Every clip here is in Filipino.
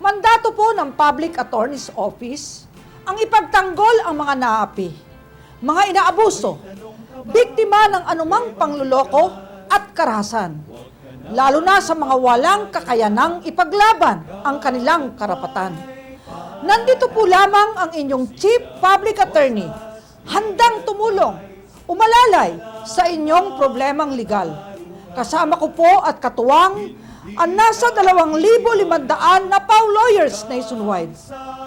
Mandato po ng Public Attorney's Office ang ipagtanggol ang mga naapi, mga inaabuso, biktima ng anumang pangluloko at karahasan, lalo na sa mga walang kakayanang ipaglaban ang kanilang karapatan. Nandito po lamang ang inyong Chief Public Attorney, handang tumulong, umalalay sa inyong problemang legal. Kasama ko po at katuwang ang nasa 2,500 na PAW lawyers nationwide,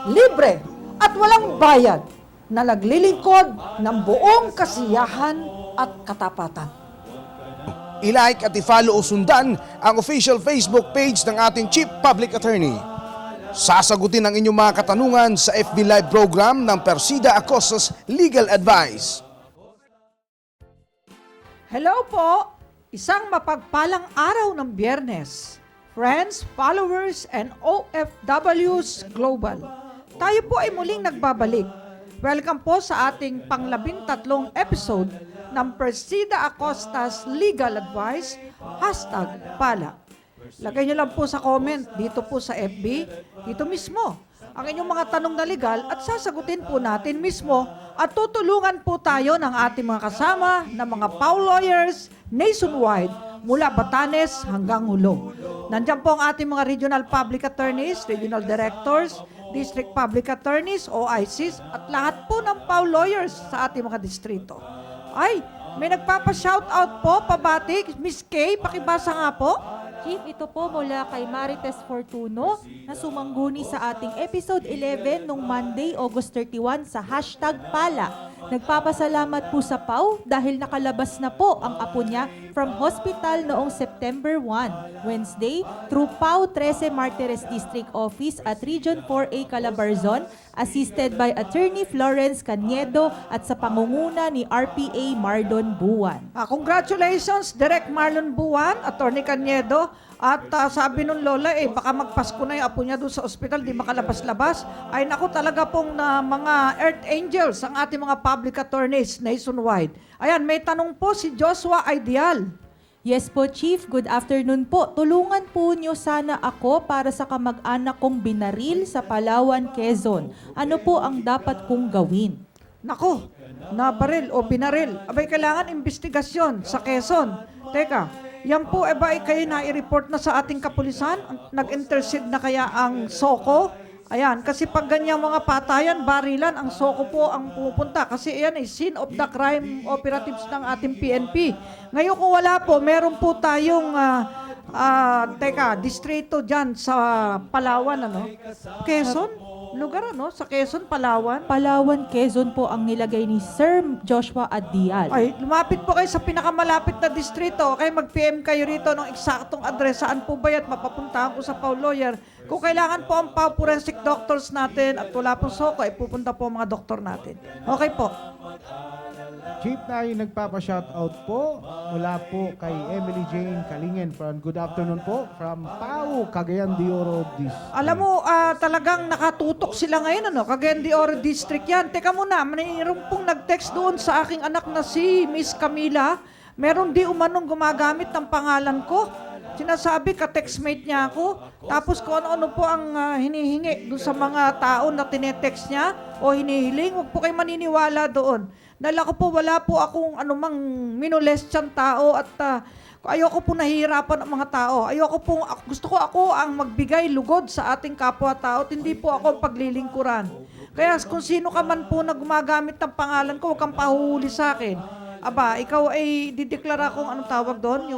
libre at walang bayad na naglilingkod ng buong kasiyahan at katapatan. I-like at i-follow o sundan ang official Facebook page ng ating Chief Public Attorney. Sasagutin ang inyong mga katanungan sa FB Live program ng Persida Acostas Legal Advice. Hello po! Isang mapagpalang araw ng Biyernes. Friends, followers, and OFWs Global. Tayo po ay muling nagbabalik. Welcome po sa ating pang-13 episode ng Persida Acostas Legal Advice, #pala. Lagay niyo lang po sa comment dito po sa FB, dito mismo, ang inyong mga tanong na legal at sasagutin po natin mismo at tutulungan po tayo ng ating mga kasama na mga PAW lawyers nationwide mula Batanes hanggang Hulo. Nandiyan po ang ating mga regional public attorneys, regional directors, district public attorneys, OICs at lahat po ng PAW lawyers sa ating mga distrito. Ay, may nagpapa-shoutout po, pabati. Miss Kay, pakibasa nga po. Chief, ito po mula kay Marites Fortuno na sumangguni sa ating episode 11 nung Monday, August 31 sa #pala. Nagpapasalamat po sa PAW dahil nakalabas na po ang apo niya from hospital noong September 1, Wednesday, through PAW 13 Martires District Office at Region 4A Calabarzon, assisted by Attorney Florence Caniedo at sa pangunguna ni RPA Mardon Buwan. Congratulations, Direk Marlon Buwan, Attorney Caniedo. At sabi nung lola, baka magpasko na yung apo niya doon sa ospital, di makalabas-labas. Ay naku, talaga pong mga earth angels ang ating mga public attorneys nationwide. Ayan, may tanong po si Joshua Ideal. Yes po, Chief. Good afternoon po. Tulungan po niyo sana ako para sa kamag-anak kong binaril sa Palawan, Quezon. Ano po ang dapat kong gawin? Nako, nabaril o binaril. Abay, kailangan investigasyon sa Quezon. Teka, yan po, kayo na-i-report na sa ating kapulisan? Nag-intercede na kaya ang SOCO? Ayan, kasi pag ganyang mga patayan, barilan, ang SOCO po ang pupunta. Kasi yan ay scene of the crime operatives ng ating PNP. Ngayon kung wala po, meron po tayong, distrito dyan sa Palawan, ano? Quezon? Lugar, ano? Sa Quezon, Palawan? Palawan, Quezon po ang nilagay ni Sir Joshua Adial. Ay, lumapit po kayo sa pinakamalapit na distrito. Okay, mag-PM kayo rito ng eksaktong address. Saan po ba yan? Mapapuntahan ko sa PAW lawyer. Kung kailangan po ang PAW forensic doctors natin at wala pong SOCO, pupunta po ang mga doktor natin. Okay po. Chief, tayo nagpapa-shoutout po mula po kay Emily Jane Kalingen from good afternoon po from PAW, Cagayan de Oro District. Alam mo, talagang nakatutok sila ngayon, ano? Cagayan de Oro District yan. Teka muna, mayroon pong nag-text doon sa aking anak na si Miss Camila. Meron di umanong gumagamit ng pangalan ko. Sinasabi, ka-textmate niya ako. Tapos kung ano-ano po ang hinihingi doon sa mga tao na tinetext niya o hinihiling, huwag po kayo maniniwala doon. Dahil ako po, wala po akong anumang minolestyan tao at ayoko po nahihirapan ang mga tao. Gusto ko ako ang magbigay lugod sa ating kapwa-tao at hindi po ako ang paglilingkuran. Kaya kung sino ka man po na gumagamit ng pangalan ko, huwag kang pahuhuli sa akin. Aba, ikaw ay dideklara kung anong tawag doon,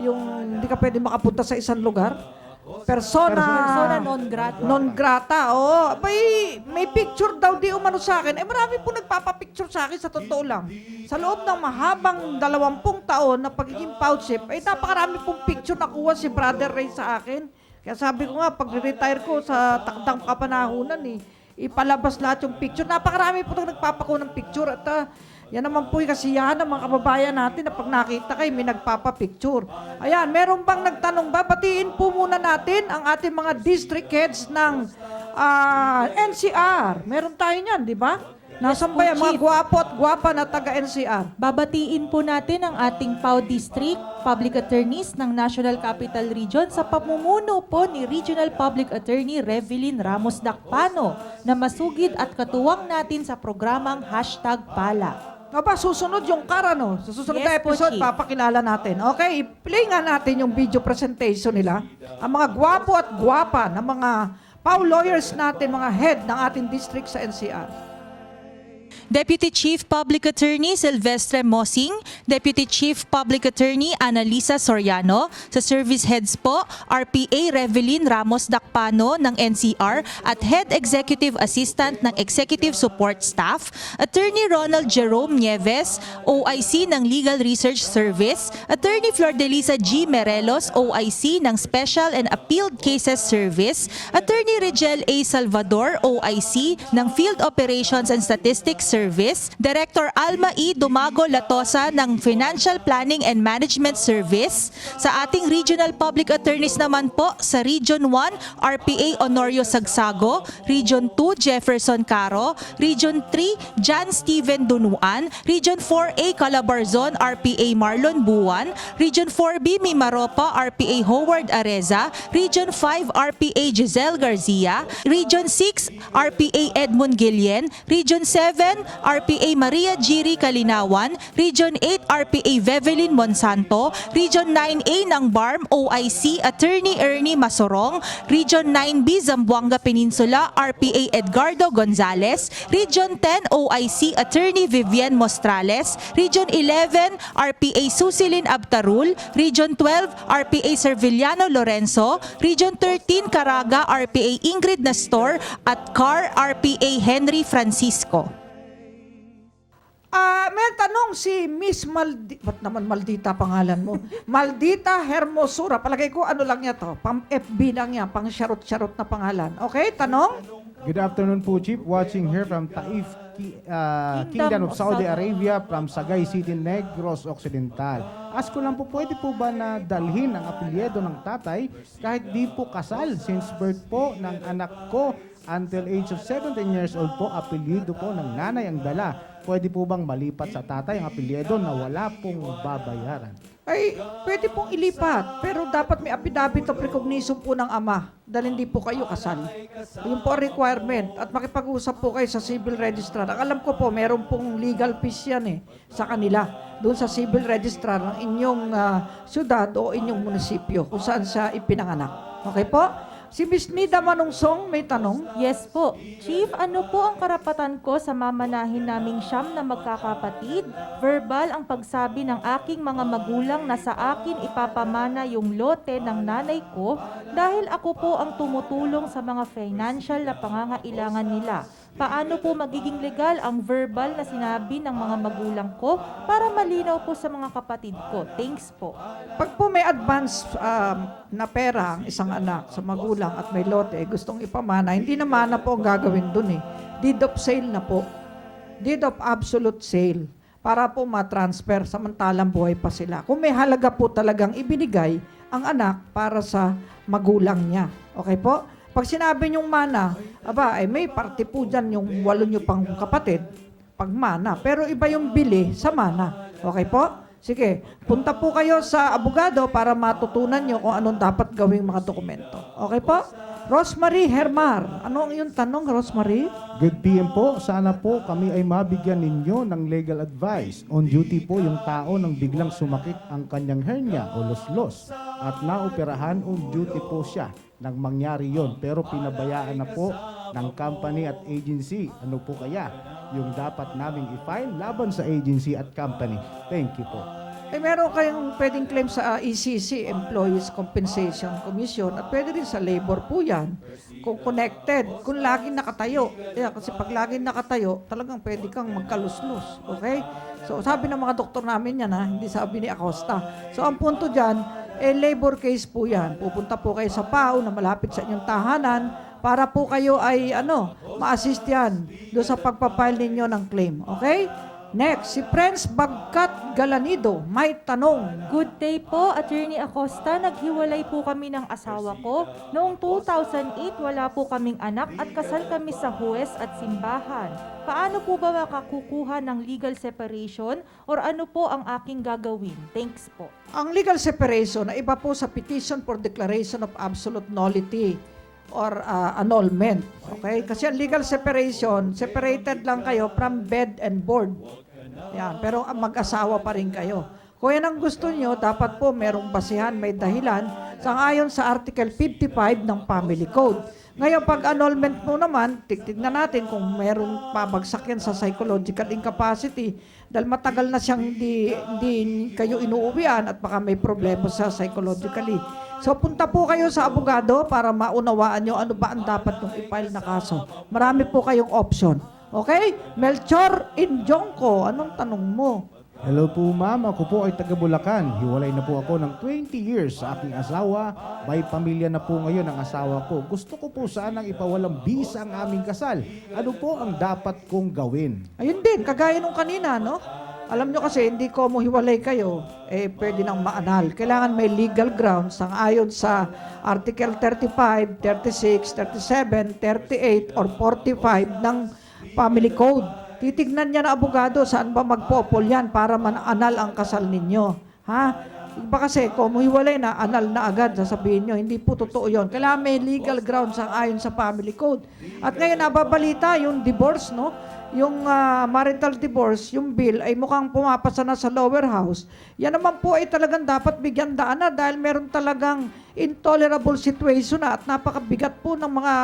yung hindi ka pwede makapunta sa isang lugar. Persona non grata. Non grata, oo. May picture daw di umano sa akin. Marami po nagpapapicture sa akin sa totoo lang. Sa loob ng mahabang 20 taon na pagiging PAW chief, napakarami pong picture na kuha si Brother Ray sa akin. Kaya sabi ko nga, pag-retire ko sa takdang kapanahunan, ipalabas lahat yung picture. Napakarami po nagpapakuha ng picture at yan naman po yung kasiyahan ng mga kababayan natin na pag nakita kayo, may nagpapapicture. Ayan, meron bang nagtanong ba? Batiin po muna natin ang ating mga district heads ng NCR. Meron tayo niyan, di ba? Nasaan Yes ba po, yan? Mga Chief. gwapo at gwapa na taga-NCR. Babatiin po natin ang ating PAO District Public Attorneys ng National Capital Region sa pamumuno po ni Regional Public Attorney Revelyn Ramos Dacpano na masugid at katuwang natin sa programang #Pala. Aba, susunod yung kara, no? Sa susunod Yes na po, episode, Chief. papakilala natin. Okay, i-play nga natin yung video presentation nila. Ang mga gwapo at gwapa ng mga PAO lawyers natin, mga head ng ating district sa NCR. Deputy Chief Public Attorney Silvestre Mosing, Deputy Chief Public Attorney Annalisa Soriano, sa service heads po, RPA Revelyn Ramos Dacpano ng NCR at Head Executive Assistant ng Executive Support Staff, Attorney Ronald Jerome Nieves, OIC ng Legal Research Service, Attorney Flordelisa G. Merelos, OIC ng Special and Appealed Cases Service, Attorney Rigel A. Salvador, OIC ng Field Operations and Statistics Service, Director Alma E. Dumago Latosa ng Financial Planning and Management Service. Sa ating Regional Public Attorneys naman po, sa Region 1, RPA Honorio Sagsago, Region 2, Jefferson Caro, Region 3, John Steven Dunuan, Region 4A Calabarzon, RPA Marlon Buwan, Region 4B Mimaropa, RPA Howard Areza, Region 5 RPA Giselle Garcia, Region 6 RPA Edmund Gillen, Region 7 RPA Maria Giri Kalinawan, Region 8 RPA Vevelin Monsanto, Region 9A ng BARM OIC Attorney Ernie Masorong, Region 9B Zamboanga Peninsula RPA Edgardo Gonzales, Region 10 OIC Attorney Vivian Mostrales, Region 11 RPA Susilin Abtarul, Region 12 RPA Serviliano Lorenzo, Region 13 Caraga RPA Ingrid Nestor at CAR RPA Henry Francisco. May tanong si Miss Ba't naman Maldita pangalan mo? Maldita Hermosura. Palagay ko ano lang niya to. Pang FB lang yan. Pang syarot-syarot na pangalan. Okay, tanong? Good afternoon po, Chief. Watching here from Taif, Kingdom of Saudi Arabia, from Sagay City, Negros Occidental. Ask ko lang po, pwede po ba na dalhin ang apelyido ng tatay kahit di po kasal since birth po ng anak ko until age of 17 years old po, apelyido po ng nanay ang dala. Pwede po bang malipat sa tatay ang apelyido na wala pong babayaran? Ay, pwede pong ilipat. Pero dapat may affidavit of recognition po ng ama dahil hindi po kayo kasal. Yun po ang requirement. At makipag-usap po kayo sa civil registrar. Ang alam ko po, meron pong legal fees yan sa kanila. Doon sa civil registrar ng inyong syudad o inyong munisipyo kung saan siya ipinanganak. Okay po? Si Miss Nida Manungsong may tanong. Yes po. Chief, ano po ang karapatan ko sa mamanahin naming siyam na magkakapatid? Verbal ang pagsabi ng aking mga magulang na sa akin ipapamana yung lote ng nanay ko dahil ako po ang tumutulong sa mga financial na pangangailangan nila. Paano po magiging legal ang verbal na sinabi ng mga magulang ko para malinaw po sa mga kapatid ko? Thanks po. Pag po may advance na pera ang isang anak sa magulang at may lote, gustong ipamana, hindi na mana po ang gagawin dun Deed of sale na po. Deed of absolute sale. Para po ma-transfer samantalang buhay pa sila. Kung may halaga po talagang ibinigay ang anak para sa magulang niya. Okay po? Pag sinabi niyong mana, may parte po dyan yung 8 niyo pang kapatid, pag mana. Pero iba yung bili sa mana. Okay po? Sige, punta po kayo sa abogado para matutunan niyo kung anong dapat gawing mga dokumento. Okay po? Rosemary Hermar. Ano ang iyong tanong, Rosemary? Good PM po. Sana po kami ay mabigyan ninyo ng legal advice. On duty po yung tao nang biglang sumakit ang kanyang hernia o los-los at naoperahan on duty po siya nang mangyari yon, pero pinabayaan na po ng company at agency. Ano po kaya yung dapat naming i-file laban sa agency at company? Thank you po. Meron kayong pwedeng claim sa ECC, Employees Compensation Commission, at pwede rin sa labor po yan. Kung connected, kung laging nakatayo. Kasi pag laging nakatayo, talagang pwede kang magkaluslus. Okay? So, sabi ng mga doktor namin yan, hindi sabi ni Acosta. So, ang punto dyan, labor case po yan. Pupunta po kayo sa PAO na malapit sa inyong tahanan para po kayo ay ma-assist yan doon sa pagpapile ninyo ng claim. Okay? Next, si Prince Bagkat Galanido, may tanong. Good day po, Attorney Acosta. Naghiwalay po kami ng asawa ko. Noong 2008, wala po kaming anak at kasal kami sa huwes at simbahan. Paano po ba makakukuha ng legal separation or ano po ang aking gagawin? Thanks po. Ang legal separation ay iba po sa petition for declaration of absolute nullity or annulment. Okay? Kasi ang legal separation, separated lang kayo from bed and board. Yan. Pero mag-asawa pa rin kayo. Kung yan ang gusto nyo, dapat po merong basihan, may dahilan, sangayon sa Article 55 ng Family Code. Ngayon, pag annulment mo naman, tignan natin kung meron pabagsak yan sa psychological incapacity dahil matagal na siyang hindi kayo inuuwian at baka may problema sa psychologically. So, punta po kayo sa abogado para maunawaan nyo ano ba ang dapat nung i-file na kaso. Marami po kayong option. Okay? Melchor Injongko, anong tanong mo? Hello po ma'am, ako po ay taga Bulacan. Hiwalay na po ako ng 20 years sa aking asawa. May pamilya na po ngayon ang asawa ko. Gusto ko po sanang ipawalang bisa ang aming kasal. Ano po ang dapat kong gawin? Ayun din, kagaya nung kanina, no? Alam nyo kasi, hindi ko mo hiwalay kayo, pwede nang maanal. Kailangan may legal grounds ang ayon sa Article 35, 36, 37, 38, or 45 ng Family Code. Titignan niya na abogado saan ba magpopol yan para mananal ang kasal ninyo. Ha? Iba kasi, kung hiwalay na, anal na agad, sasabihin nyo, hindi po totoo yun. Kailangan may legal grounds ang ayon sa Family Code. At ngayon, nababalita yung divorce, no? Yung marital divorce, yung bill ay mukhang pumapasa na sa lower house. Yan naman po ay talagang dapat bigyan daan na dahil meron talagang intolerable situation na at napakabigat po ng mga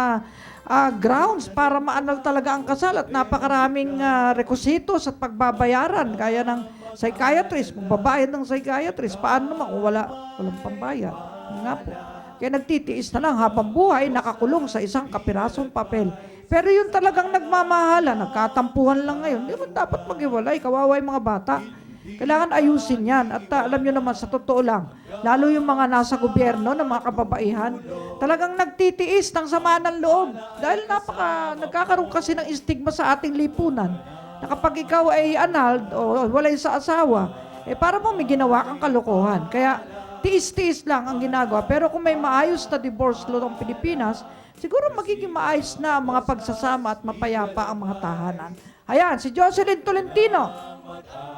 grounds para maanal talaga ang kasal at napakaraming requisitos at pagbabayaran gaya ng psychiatrist, magbabayad ng psychiatrist. Paano naman kung walang pambayad? Yun nga po. Kaya nagtitiis na lang habang buhay, nakakulong sa isang kapirasong papel. Pero yun talagang nagmamahala, nagkatampuhan lang ngayon. Di mo dapat maghiwalay, kawawa yung mga bata. Kailangan ayusin yan. At alam nyo naman, sa totoo lang, lalo yung mga nasa gobyerno, ng mga kababaihan, talagang nagtitiis ng sama ng loob. Dahil nagkakaroon kasi ng stigma sa ating lipunan. Na kapag ikaw ay anal o walay sa asawa, para mo may ginawa kang kalokohan. Kaya tiis-tiis lang ang ginagawa. Pero kung may maayos na divorce law ng Pilipinas, siguro magiging maayos na ang mga pagsasama at mapayapa ang mga tahanan. Ayan, si Jocelyn Tolentino.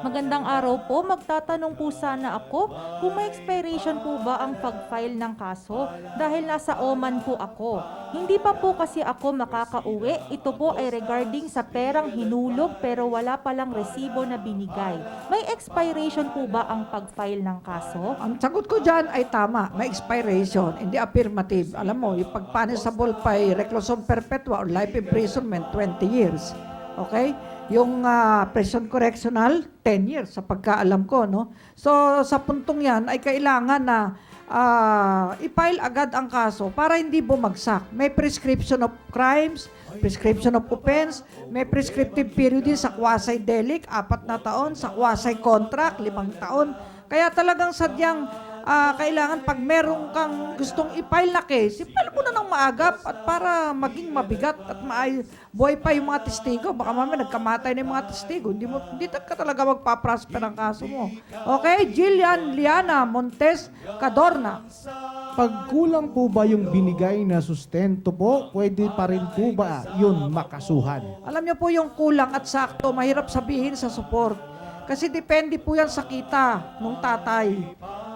Magandang araw po. Magtatanong po sana ako kung may expiration po ba ang pag-file ng kaso dahil nasa Oman po ako. Hindi pa po kasi ako makakauwi. Ito po ay regarding sa perang hinulog pero wala palang resibo na binigay. May expiration po ba ang pag-file ng kaso? Ang sagot ko dyan ay tama. May expiration, hindi affirmative. Alam mo, yung pag-punishable pa ay reclusion perpetua or life imprisonment, 20 years. Okay? Yung prison correctional, 10 years sa pagkaalam ko, no? So, sa puntong yan ay kailangan na i-file agad ang kaso para hindi bumagsak. May prescription of crimes, prescription of offense, may prescriptive period din sa quasi-delict, 4 na taon, sa quasi-contract, 5 taon. Kaya talagang sadyang kailangan pag meron kang gustong i-file na case, i-file mo na ng maagap at para maging mabigat at buhay pa yung mga testigo. Baka mamaya nagkamatay na yung mga testigo. Hindi ka talaga magpa-prosper ang kaso mo. Okay? Jillian Liana Montes Cadorna. Pag kulang po ba yung binigay na sustento po, pwede pa rin po ba yun makasuhan? Alam niyo po yung kulang at sakto, mahirap sabihin sa support. Kasi depende po yan sa kita ng tatay.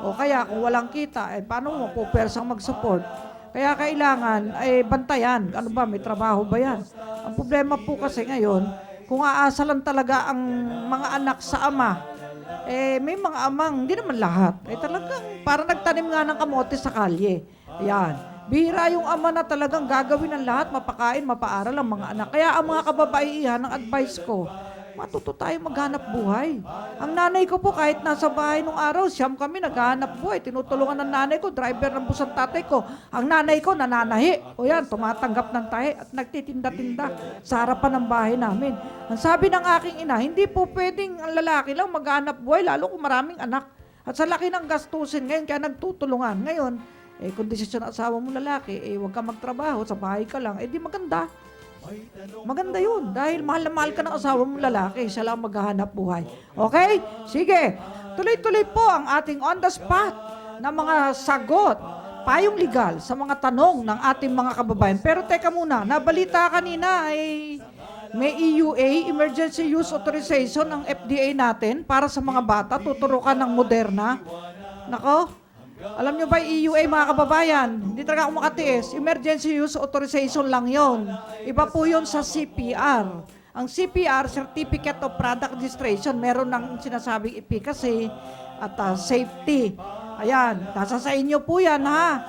O kaya kung walang kita, paano mo po persang mag-support? Kaya kailangan, bantayan. Ano ba, may trabaho ba yan? Ang problema po kasi ngayon, kung aasa lang talaga ang mga anak sa ama, may mga amang, hindi naman lahat. Talagang parang nagtanim nga ng kamote sa kalye. Ayan. Bihira yung ama na talagang gagawin ng lahat, mapakain, mapaaral ang mga anak. Kaya ang mga kababaihan, ang advice ko, matuto tayo maghanap buhay. Ang nanay ko po, kahit nasa bahay nung araw, siyam kami naghahanap buhay. Tinutulungan ng nanay ko, driver ng bus ang tatay ko. Ang nanay ko, nananahi. O yan, tumatanggap ng tahi at nagtitinda-tinda sa harapan ng bahay namin. Ang sabi ng aking ina, hindi po pwedeng ang lalaki lang maghanap buhay, lalo kung maraming anak. At sa laki ng gastusin ngayon, kaya nagtutulungan. Ngayon, kung desisyon ng asawa mo lalaki, huwag ka magtrabaho, sa bahay ka lang, di maganda. Maganda yun. Dahil mahal na mahal ka ng asawa mong lalaki, siya lang maghahanap buhay. Okay? Sige. Tuloy-tuloy po ang ating on the spot na mga sagot, payong legal sa mga tanong ng ating mga kababayan. Pero teka muna, nabalita kanina ay may EUA, Emergency Use Authorization ng FDA natin para sa mga bata, tuturukan ng Moderna. Nako, alam nyo ba EUA mga kababayan? Hindi talaga ako makatiis. Emergency Use Authorization lang yon. Iba po yun sa CPR. Ang CPR, Certificate of Product Registration, meron ng sinasabing efficacy at safety. Ayan, nasa sa inyo po yan ha.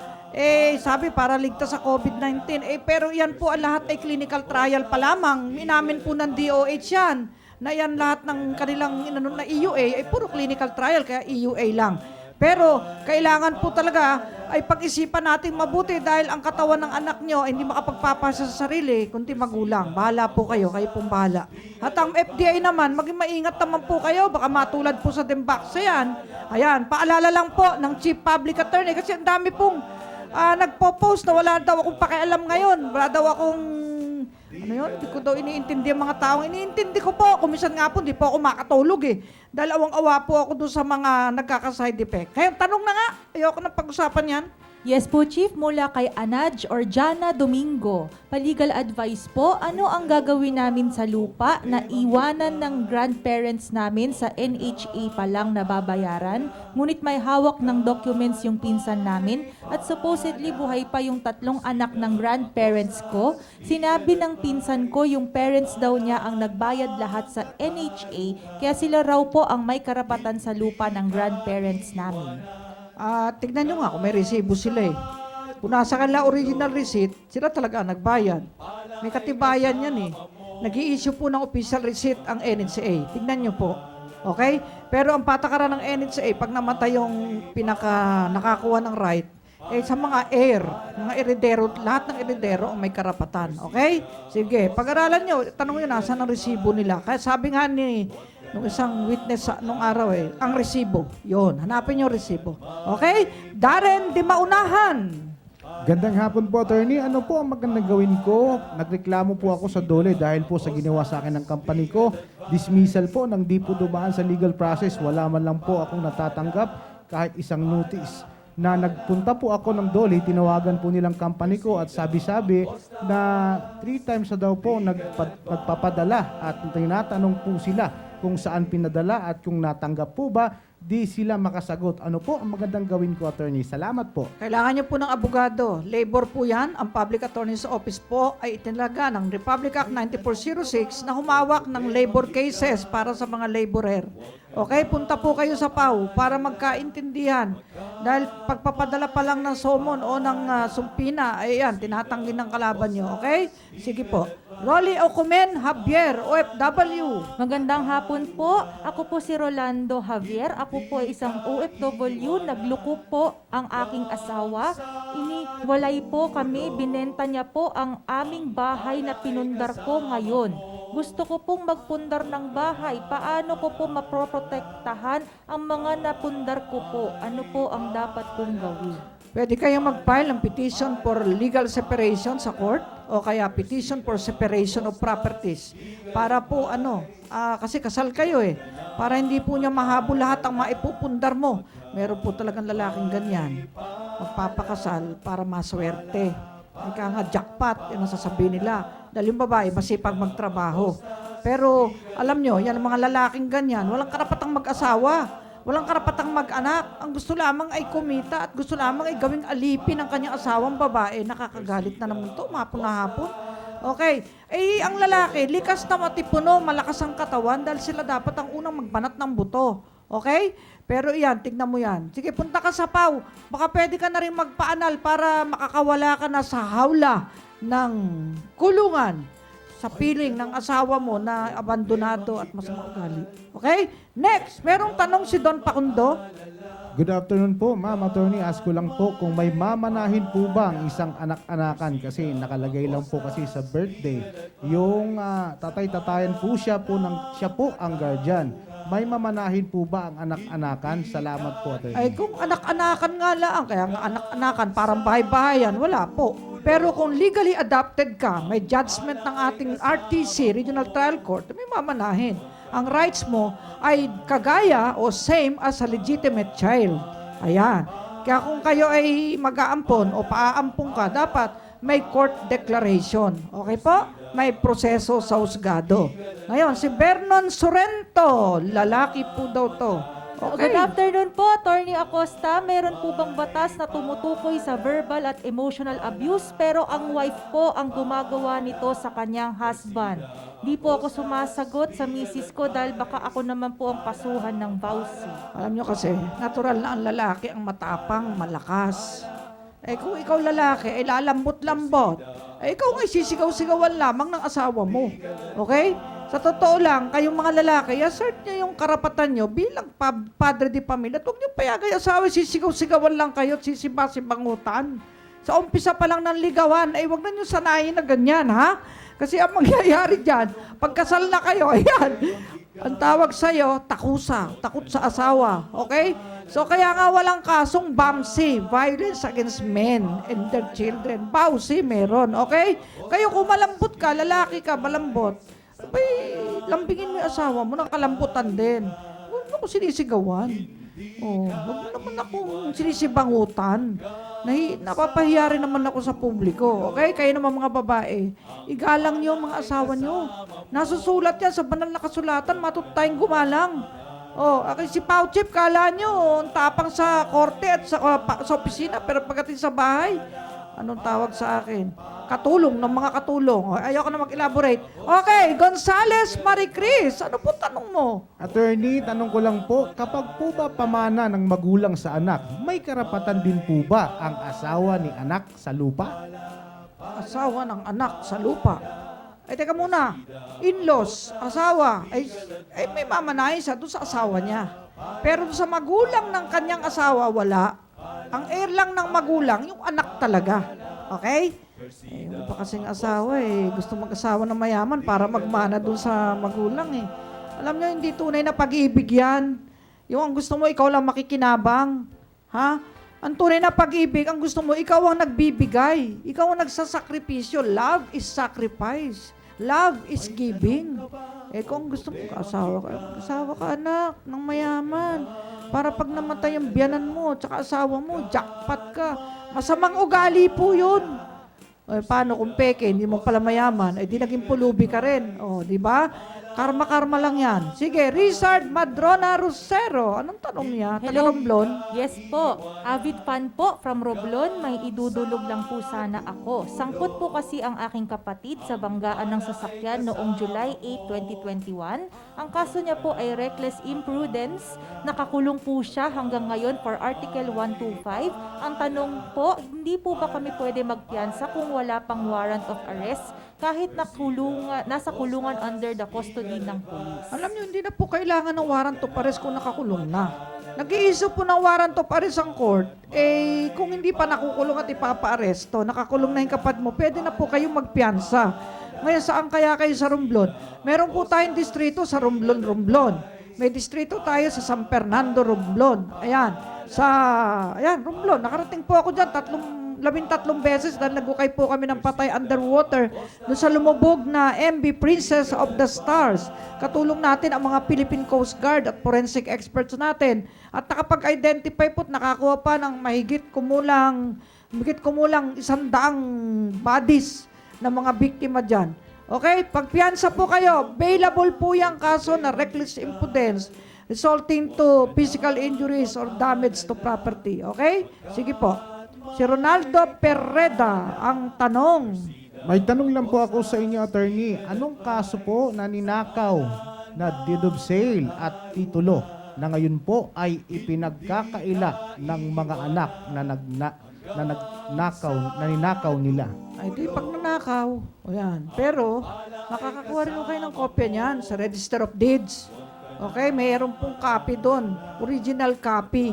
Sabi para ligtas sa COVID-19. Pero yan po ang lahat ay clinical trial pa lamang. Inamin po ng DOH yan. Na yan lahat ng kanilang inano na EUA ay puro clinical trial, kaya EUA lang. Pero kailangan po talaga ay pag-isipan natin mabuti dahil ang katawan ng anak nyo ay hindi makapagpapasa sa sarili, kundi magulang. Bahala po kayo pong bahala. At ang FDA naman, maging maingat naman po kayo, baka matulad po sa Dembaxa yan. Ayan, paalala lang po ng Chief Public Attorney kasi ang dami pong nagpo-post na wala daw akong pakialam ngayon. Wala daw akong hindi ko daw iniintindi ang mga taong iniintindi ko po. Kumisan nga po, hindi po ako makatulog Dahil awang-awa po ako doon sa mga nagkaka-side effect. Kaya tanong na nga, ayoko na pag-usapan yan. Yes po, Chief, mula kay Anaj or Jana Domingo. Paligal advice po, ano ang gagawin namin sa lupa na iwanan ng grandparents namin sa NHA pa lang nababayaran? Ngunit may hawak ng documents yung pinsan namin at supposedly buhay pa yung 3 anak ng grandparents ko. Sinabi ng pinsan ko yung parents daw niya ang nagbayad lahat sa NHA kaya sila raw po ang may karapatan sa lupa ng grandparents namin. Tignan nyo nga kung may resibo sila Kung nasa kanila original receipt, sila talaga ang nagbayad. May katibayan yan Nag-i-issue po ng official receipt ang NHA. Tignan nyo po. Okay? Pero ang patakaran ng NHA, pag namatay yung nakakuha ng right, sa mga heir, mga eredero, lahat ng eredero ang may karapatan. Okay? Sige, pag-aralan nyo, tanong nyo nasa ng resibo nila. Kaya sabi nga ni nung isang witness nung araw ang resibo. Yon, hanapin yung resibo. Okay? Darren, di maunahan. Gandang hapon po, attorney. Ano po ang magandang gawin ko? Nagreklamo po ako sa DOLE dahil po sa ginawa sa akin ng company ko. Dismissal po nang di po dumaan sa legal process. Wala man lang po akong natatanggap kahit isang notice. Na nagpunta po ako ng DOLE, tinawagan po nilang company ko at sabi-sabi na 3 times na daw po nagpapadala at tinatanong po sila kung saan pinadala at kung natanggap po ba, di sila makasagot. Ano po ang magandang gawin ko, attorney? Salamat po. Kailangan niyo po ng abogado. Labor po yan. Ang Public Attorney's Office po ay itinalaga ng Republic Act 9406 na humawak ng labor cases para sa mga laborer. Okay, punta po kayo sa PAW para magkaintindihan. Dahil pagpapadala pa lang ng summon o ng sumpina, ayan, tinatanggi ng kalaban nyo. Okay? Sige po. Rolly Ocumen Javier, OFW. Magandang hapon po. Ako po si Rolando Javier. Ako po ay isang OFW. Nagluko po ang aking asawa. Iniwalay po kami. Binenta niya po ang aming bahay na pinundar ko ngayon. Gusto ko pong magpundar ng bahay. Paano ko po maproprotektahan ang mga napundar ko po? Ano po ang dapat kong gawin? Pwede kayong mag-file ng petition for legal separation sa court o kaya petition for separation of properties. Para po kasi kasal kayo para hindi po niya mahabol lahat ang maipupundar mo. Meron po talagang lalaking ganyan. Magpapakasal para maswerte. Ika nga jackpot, yun ang sasabihin nila. Dahil yung babae, masipag magtrabaho. Pero, alam nyo, yan ang mga lalaking ganyan, walang karapatang mag-asawa. Walang karapatang mag-anak. Ang gusto lamang ay kumita at gusto lamang ay gawing alipin ng kanyang asawang babae. Nakakagalit na naman ito, hapon na hapon. Okay. Ang lalaki, likas na matipuno, malakas ang katawan dahil sila dapat ang unang magbanat ng buto. Okay? Pero iyan, tignan mo yan. Sige, punta ka sa PAW. Baka pwede ka na rin magpaanal para makakawala ka na sa hawla ng kulungan sa piling ng asawa mo na abandonado at masamang ugali. Okay? Next, merong tanong si Don Pacundo. Good afternoon po, ma'am attorney. Ask ko lang po kung may mamanahin po ba ang isang anak-anakan kasi nakalagay lang po kasi sa birthday. Yung tatay-tatayan po siya po ang guardian. May mamanahin po ba ang anak-anakan? Salamat po, attorney. Ay, kung anak-anakan nga lang, kaya nga anak-anakan, parang bahay-bahayan, wala po. Pero kung legally adopted ka, may judgment ng ating RTC, Regional Trial Court, may mamanahin. Ang rights mo ay kagaya o same as a legitimate child. Ayan. Kaya kung kayo ay mag-aampon o paaampong ka, dapat may court declaration. Okay po? May proseso sa husgado. Ngayon, si Vernon Sorrento, lalaki po daw to. Okay. Good afternoon po, Attorney Acosta. Meron po bang batas na tumutukoy sa verbal at emotional abuse pero ang wife po ang gumagawa nito sa kanyang husband? Di po ako sumasagot sa misis ko dahil baka ako naman po ang pasuhan ng vowsy. Alam nyo kasi, natural na ang lalaki ang matapang, malakas. Eh kung ikaw lalaki, ay lalambot-lambot. Eh ikaw ngay sisigaw-sigawan lamang ng asawa mo. Okay? Sa totoo lang, kayong mga lalaki, assert nyo yung karapatan nyo bilang padre di pamilya. At huwag nyo payagay asawa, sisigaw-sigawan lang kayo at sisiba-sibangutan. Sa umpisa pa lang ng ligawan, ay huwag na nyo sanayin na ganyan, ha? Kasi ang mangyayari dyan, pagkasal na kayo, ayan, ang tawag sa'yo, takusa, takot sa asawa, okay? So kaya nga walang kasong BAMC, Violence Against Men and Their Children. BAUSI meron, okay? Kayo kung malambot ka, lalaki ka, malambot, abay, lambingin mo yung asawa mo, nakalambutan din. Huwag mo ako sinisigawan. Oh, huwag mo naman akong sinisibangutan. Napapahiya rin naman ako sa publiko. Okay? Kayo naman mga babae, igalang niyo ang mga asawa niyo. Nasusulat yan sa banal na kasulatan, matutayang gumalang. Oh, okay, si Pao Chip, kala nyo, ang tapang sa korte at sa opisina, pero pagdating sa bahay, anong tawag sa akin? Katulong ng mga katulong. Ayoko na mag-elaborate. Okay, Gonzales Maricris, ano po tanong mo? Attorney, tanong ko lang po, kapag po ba pamana ng magulang sa anak, may karapatan din po ba ang asawa ni anak sa lupa? Asawa ng anak sa lupa. Ay, teka muna. In-laws, asawa, ay may mamanahin siya doon sa asawa niya. Pero doon sa magulang ng kanyang asawa, wala. Ang heir lang ng magulang, yung anak talaga. Okay? Eh, wala pa kasing asawa eh. Gusto mag-asawa ng mayaman para magmana doon sa magulang eh. Alam niyo, hindi tunay na pag-ibig yan. Yung ang gusto mo, ikaw lang makikinabang. Ha? Ang tunay na pag-ibig, ang gusto mo, ikaw ang nagbibigay. Ikaw ang nagsasakripisyo. Love is sacrifice. Love is giving. Eh kung gusto mo, asawa ka anak, ng mayaman. Para pag namatay yung biyanan mo, tsaka asawa mo, jackpot ka. Masamang ugali po yun. Eh, paano kung peke, hindi mo pala mayaman, eh di naging pulubi ka rin. O, di ba? Karma-karma lang yan. Sige, Rizard Madrona Rosero. Anong tanong niya? Taga Romblon? Yes po. Avid fan po from Romblon. May idudulog lang po sana ako. Sangkot po kasi ang aking kapatid sa banggaan ng sasakyan noong July 8, 2021. Ang kaso niya po ay reckless imprudence. Nakakulong po siya hanggang ngayon for Article 125. Ang tanong po, hindi po ba kami pwede magpiyansa kung wala pang warrant of arrest kahit nasa kulungan under the custody ng police? Alam niyo, hindi na po kailangan ng warrant of arrest kung nakakulong na. Nag-iisip po ng warrant of arrest ang court, eh kung hindi pa nakukulong at ipapa-aresto, nakakulong na yung kapatid mo, pwede na po kayong magpiyansa. Ngayon, saan kaya kayo sa Romblon? Meron po tayong distrito sa Romblon. May distrito tayo sa San Fernando, Romblon. Ayan, Romblon. Nakarating po ako dyan, 13 beses dahil nagukay po kami ng patay underwater doon sa lumubog na MV Princess of the Stars. Katulong natin ang mga Philippine Coast Guard at forensic experts natin. At nakapag-identify po at nakakuha pa ng mahigit kumulang 100 bodies ng mga biktima dyan. Okay? Pagpiyansa po kayo, bailable po yung kaso na reckless imprudence resulting to physical injuries or damage to property. Okay? Sige po. Si Ronaldo Perreda ang tanong. May tanong lang po ako sa inyo, attorney. Anong kaso po na ninakaw na deed of sale at titulo na ngayon po ay ipinagkakaila ng mga anak na ninakaw nila? Ay, di pag nanakaw. O yan. Pero, makakakuha rin kayo ng kopya niyan sa Register of Deeds. Okay? Mayroon pong copy doon. Original copy.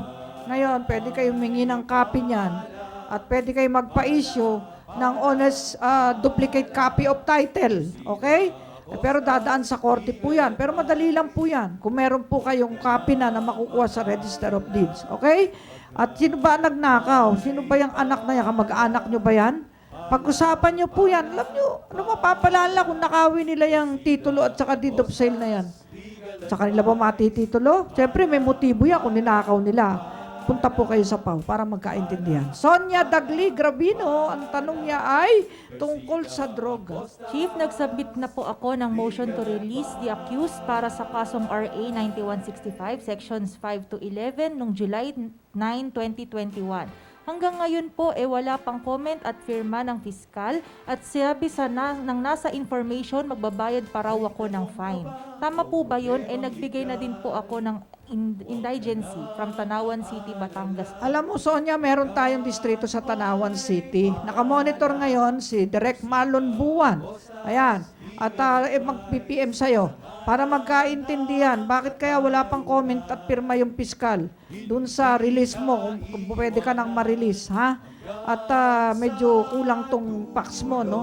Ngayon, pwede kayong humingi ng copy niyan. At pwede kayo magpa-issue ng honest duplicate copy of title. Okay? Pero dadaan sa korte po yan. Pero madali lang po yan. Kung meron po kayong copy na makukuha sa Register of Deeds. Okay? At sino ba ang nagnakaw? Sino ba yung anak na yan? Kamag-anak nyo ba yan? Pag-usapan nyo po yan. Alam nyo, ano mapapalala kung nakawin nila yung titulo at saka deed of sale na yan? Sa kanila ba matititulo? Siyempre, may motibo yan kung ninakaw nila. Punta po kayo sa PAW para magkaintindihan. Sonia Dagli Gravino, ang tanong niya ay tungkol sa droga. Chief, nagsubmit na po ako ng motion to release the accused para sa kasong RA 9165, Sections 5 to 11, noong July 9, 2021. Hanggang ngayon po, wala pang comment at firma ng fiskal at sabi ng nasa information, magbabayad pa raw ako ng fine. Tama po ba yun? Nagbigay na din po ako ng indigency from Tanawan City, Batangas. Alam mo, Sonia, meron tayong distrito sa Tanawan City. Nakamonitor ngayon si Direk Marlon Buwan. Ayan. At mag-PPM sa'yo para magkaintindihan. Bakit kaya wala pang comment at pirma yung piskal dun sa release mo, kung pwede ka nang ma-release, ha? At medyo kulang tong fax mo, no?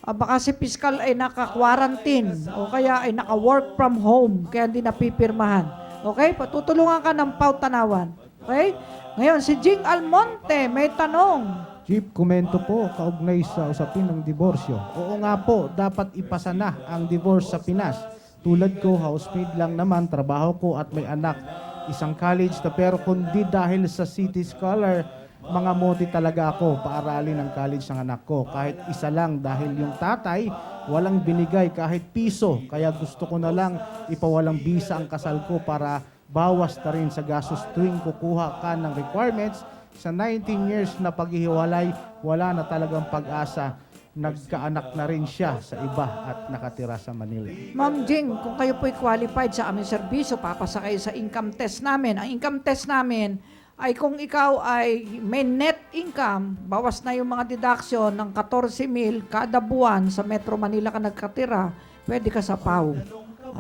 Baka si piskal ay naka-quarantine o kaya ay naka-work from home kaya hindi napipirmahan. Okay? Patutulungan ka ng PAW Tanawan. Okay? Ngayon, si Jing Almonte may tanong. Chief, komento po kaugnay sa usapin ng diborsyo. Oo nga po, dapat ipasa na ang divorce sa Pinas. Tulad ko, housemaid lang naman, trabaho ko at may anak. Isang college na pero kundi dahil sa city scholar, mga moti talaga ako paaralin ng college ng anak ko. Kahit isa lang dahil yung tatay walang binigay kahit piso. Kaya gusto ko na lang ipawalang bisa ang kasal ko para bawas na rin sa gastos tuwing kukuha ka ng requirements. Sa 19 years na paghihiwalay, wala na talagang pag-asa. Nagkaanak na rin siya sa iba at nakatira sa Manila. Ma'am Jing, kung kayo po'y qualified sa aming serbisyo, papasa kayo sa income test namin. Ang income test namin ay kung ikaw ay may net income, bawas na yung mga deduction ng 14,000 kada buwan sa Metro Manila ka nagkatira, pwede ka sa PAW.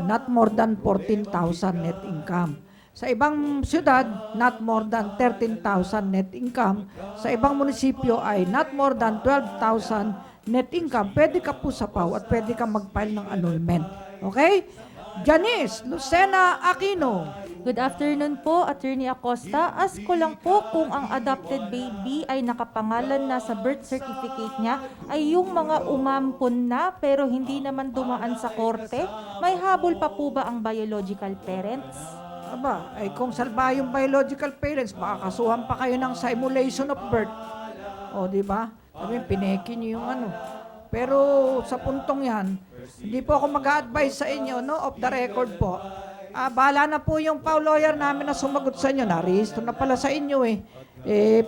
Not more than 14,000 net income. Sa ibang syudad, not more than 13,000 net income. Sa ibang munisipyo ay not more than 12,000 net income. Pwede ka po sa PAW at pwede ka mag-file ng annulment. Okay? Janice Lucena Aquino. Good afternoon po, Attorney Acosta. Ask ko lang po kung ang adopted baby ay nakapangalan na sa birth certificate niya ay yung mga umampon na pero hindi naman dumaan sa korte. May habol pa po ba ang biological parents? Aba, ay kung salba yung biological parents, baka kasuhan pa kayo ng simulation of birth. O, di ba? Sabi, pineki niyo yung ano. Pero sa puntong yan, hindi po ako mag-a-advise sa inyo, no? Off the record po. Bahala na po yung PAW lawyer namin na sumagot sa inyo. Narehistro na pala sa inyo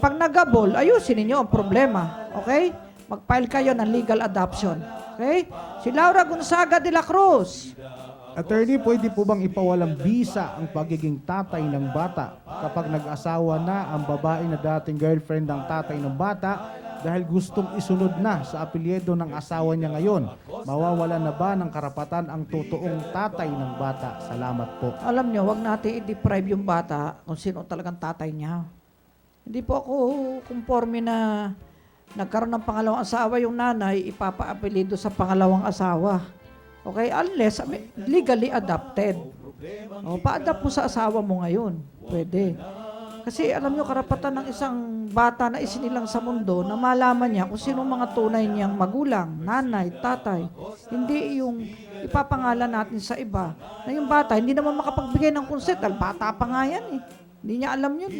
pag nagabol, ayusin ninyo ang problema. Okay? Mag-file kayo ng legal adoption. Okay? Si Laura Gonzaga de la Cruz. Attorney, pwede po bang ipawalang bisa ang pagiging tatay ng bata kapag nag-asawa na ang babae na dating girlfriend ng tatay ng bata dahil gustong isunod na sa apelyido ng asawa niya ngayon? Mawawala na ba ng karapatan ang totoong tatay ng bata? Salamat po. Alam nyo, wag natin i-deprive yung bata kung sino talagang tatay niya. Hindi po ako conforme na nagkaroon ng pangalawang asawa yung nanay, ipapa-apelido sa pangalawang asawa. Okay? Unless legally adopted. O, pa-adapt mo sa asawa mo ngayon. Pwede. Kasi alam nyo, karapatan ng isang bata na isinilang sa mundo na malaman niya kung sino mga tunay niyang magulang, nanay, tatay. Hindi yung ipapangalan natin sa iba. Na yung bata, hindi naman makapagbigay ng consent dahil bata pa nga yan Hindi niya alam yun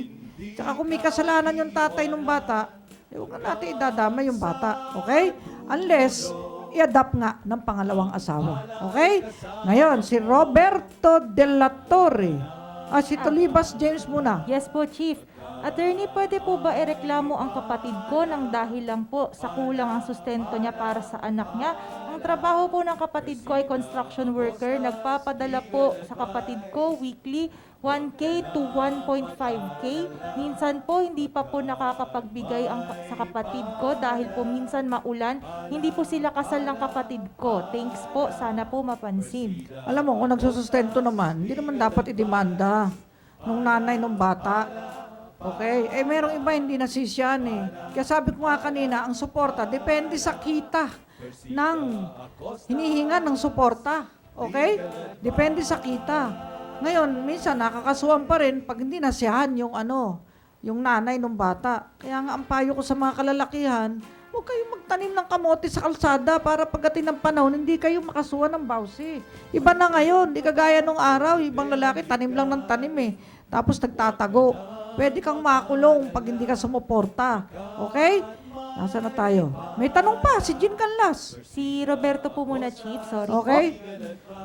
Tsaka kung may kasalanan yung tatay ng bata, huwag na natin idadama yung bata. Okay? Unless, i-adapt nga ng pangalawang asawa. Okay? Ngayon, si Roberto De La Torre. Si Tolibas James muna. Yes po, Chief. Attorney, pwede po ba ireklamo ang kapatid ko nang dahil lang po sa kulang ang sustento niya para sa anak niya? Ang trabaho po ng kapatid ko ay construction worker. Nagpapadala po sa kapatid ko weekly 1K to 1.5K. Minsan po, hindi pa po nakakapagbigay sa kapatid ko dahil po minsan maulan. Hindi po sila kasal ng kapatid ko. Thanks po. Sana po mapansin. Alam mo, kung nagsusustento naman, hindi naman dapat idemanda nung nanay nung bata. Okay? Merong iba hindi nasisyan Kaya sabi ko nga kanina, ang suporta, depende sa kita ng hinihinga ng suporta. Okay? Depende sa kita. Ngayon, minsan nakakasuhan pa rin pag hindi nasiyahan yung nanay ng bata. Kaya nga ang payo ko sa mga kalalakihan, Huwag kayong magtanim ng kamote sa kalsada para pagdating ng panahon, hindi kayo makasuha ng bawsi. Iba na ngayon, di kagaya nung araw, ibang lalaki, tanim lang ng tanim eh. Tapos nagtatago. Pwede kang makulong pag hindi ka sumuporta. Okay? Nasaan na tayo? May tanong pa, si Jean Canlas. Si Roberto po muna, Chief. Sorry Okay?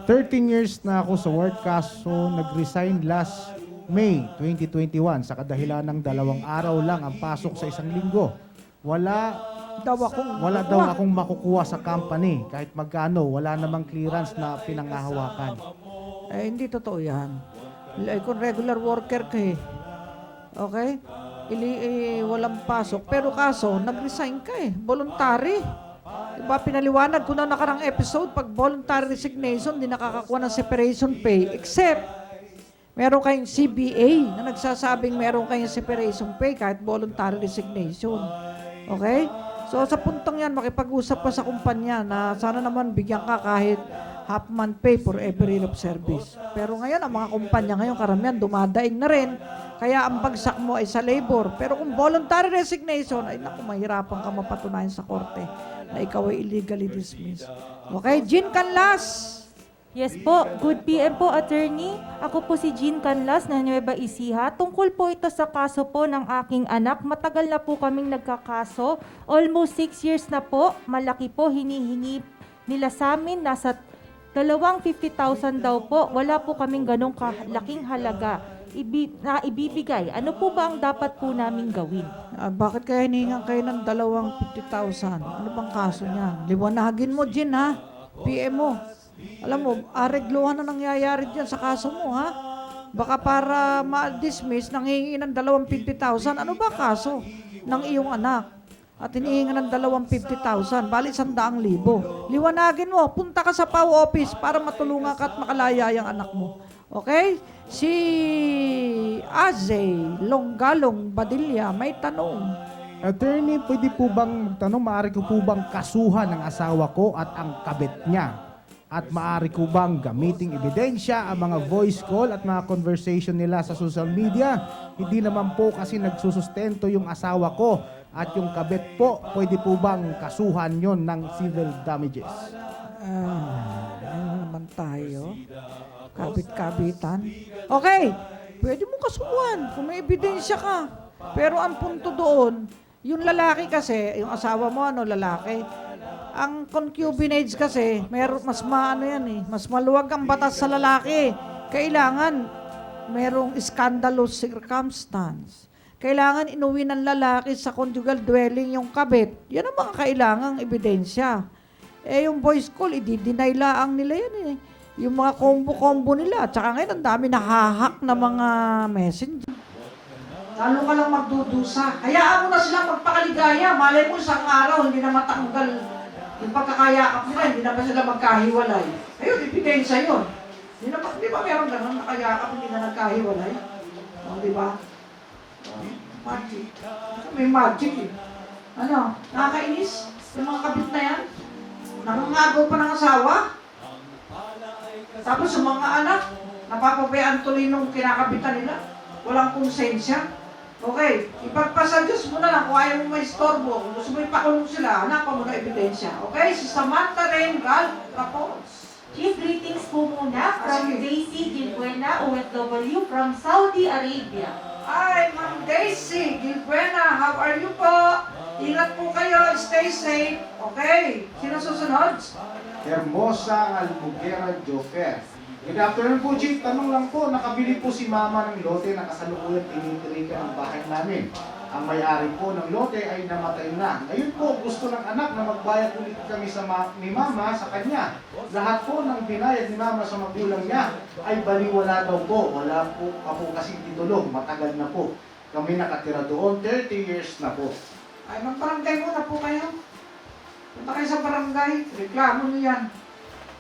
13 years na ako sa work, kaso nag-resign last May 2021 sa kadahilan ng 2 araw lang ang pasok sa isang linggo. Wala daw akong makukuha sa company kahit magkano, wala namang clearance na pinangahawakan. Eh, hindi totoo yan. Kung regular worker ka eh. Okay? Walang pasok. Pero kaso, nag-resign ka eh. Voluntary. Diba, pinaliwanag ko na nakarang episode, pag voluntary resignation, di nakakakuha ng separation pay. Except, meron kayong CBA na nagsasabing meron kayong separation pay kahit voluntary resignation. Okay? So, sa puntong yan, makipag-usap ka sa kumpanya na sana naman bigyan ka kahit half-month pay for every year of service. Pero ngayon, ang mga kumpanya ngayon, karamihan, dumadaing na rin. Kaya ang bagsak mo ay sa labor. Pero kung voluntary resignation, ay naku, mahirapan ka mapatunayan sa korte na ikaw ay illegally dismissed. Okay? Jean Canlas! Yes po, good PM po, attorney. Ako po si Jean Canlas na Nueva Ecija. Tungkol po ito sa kaso po ng aking anak. Matagal na po kaming nagkakaso. Almost 6 years na po. Malaki po, hinihingi nila sa amin. Nasa 50,000 daw po. Wala po kaming ganong kalaking halaga na ibibigay. Ano po ba ang dapat po namin gawin? Bakit kaya hinihingan kayo ng 50,000? Ano bang kaso niyan? Liwanagin mo, Jean, ha? PM mo. Alam mo, aregluhan na nangyayari dyan sa kaso mo, ha? Baka para ma-dismiss, nanghihingi ng 50,000. Ano ba kaso ng iyong anak? At hinihingi ng 50,000, bali 100,000. Liwanagin mo, punta ka sa PAW office para matulungan ka at makalaya yung anak mo. Okay? Si Azay Longgalong Badilla may tanong. Attorney, pwede po bang magtanong, maaari ko po bang kasuhan ng asawa ko at ang kabit niya? At maaari ko bang gamiting ebidensya ang mga voice call at mga conversation nila sa social media? Hindi naman po kasi nagsusustento yung asawa ko at yung kabit po, pwede po bang kasuhan yon ng civil damages? Ano naman tayo? Kabit-kabitan. Okay, pwede mo kasuhan kung may ebidensya ka. Pero ang punto doon, yung lalaki kasi, yung asawa mo, lalaki, ang concubinage kasi, mas mas maluwag ang batas sa lalaki. Kailangan merong scandalous circumstance. Kailangan inuwi ng lalaki sa conjugal dwelling yung kabit. Yan ang mga kailangang ebidensya. Yung voice call, i-deny laang nila yan eh. Yung mga combo-combo nila. Tsaka ngayon, ang dami nahahak na mga messenger. Lalo ka lang magdudusa. Hayaan mo na sila magpakaligaya. Malay mo isang araw, hindi na matanggal yung pagkakayakap nila, hindi na ba sila magkahiwalay. Ayun, ebidensya yun. Di ba meron ganun nakayakap, hindi na nagkahiwalay? Di ba? Magic. May magic eh. Ano? Nakakainis? Yung mga kabit na yan? Nangangagaw pa ng asawa? Tapos yung mga anak, napapabayaan tuloy nung kinakabitan nila. Walang konsensya. Okay, ipagpasa Diyos mo na lang kung ayaw mo may istorbo. Kung gusto mo ipakulong sila, hanapan mo na ebidensya. Okay? Si Samantha Rain Gal Rapos. Chief, greetings po muna from Daisy Gilbuena, OFW from Saudi Arabia. Hi, Ma'am Daisy Gilbuena. How are you po? Ingat po kayo. Stay safe. Okay. Sino susunod? Hermosa Almugera Jofer. Good afternoon po, Chief. Tanong lang po, nakabili po si Mama ng lote na kasalukuyan tinitirikan ang bahay namin. Ang may-ari po ng lote ay namatay na. Ngayon po, gusto ng anak na magbayad ulit kami ni Mama sa kanya. Lahat po ng binayad ni Mama sa magulang niya ay baliwala daw po. Wala po pa po kasi titulo. Matagal na po. Kami nakatira doon, 30 years na po. Ay, magbarangay muna po kayo. Punta kayo sa barangay. Reklamo niyo yan.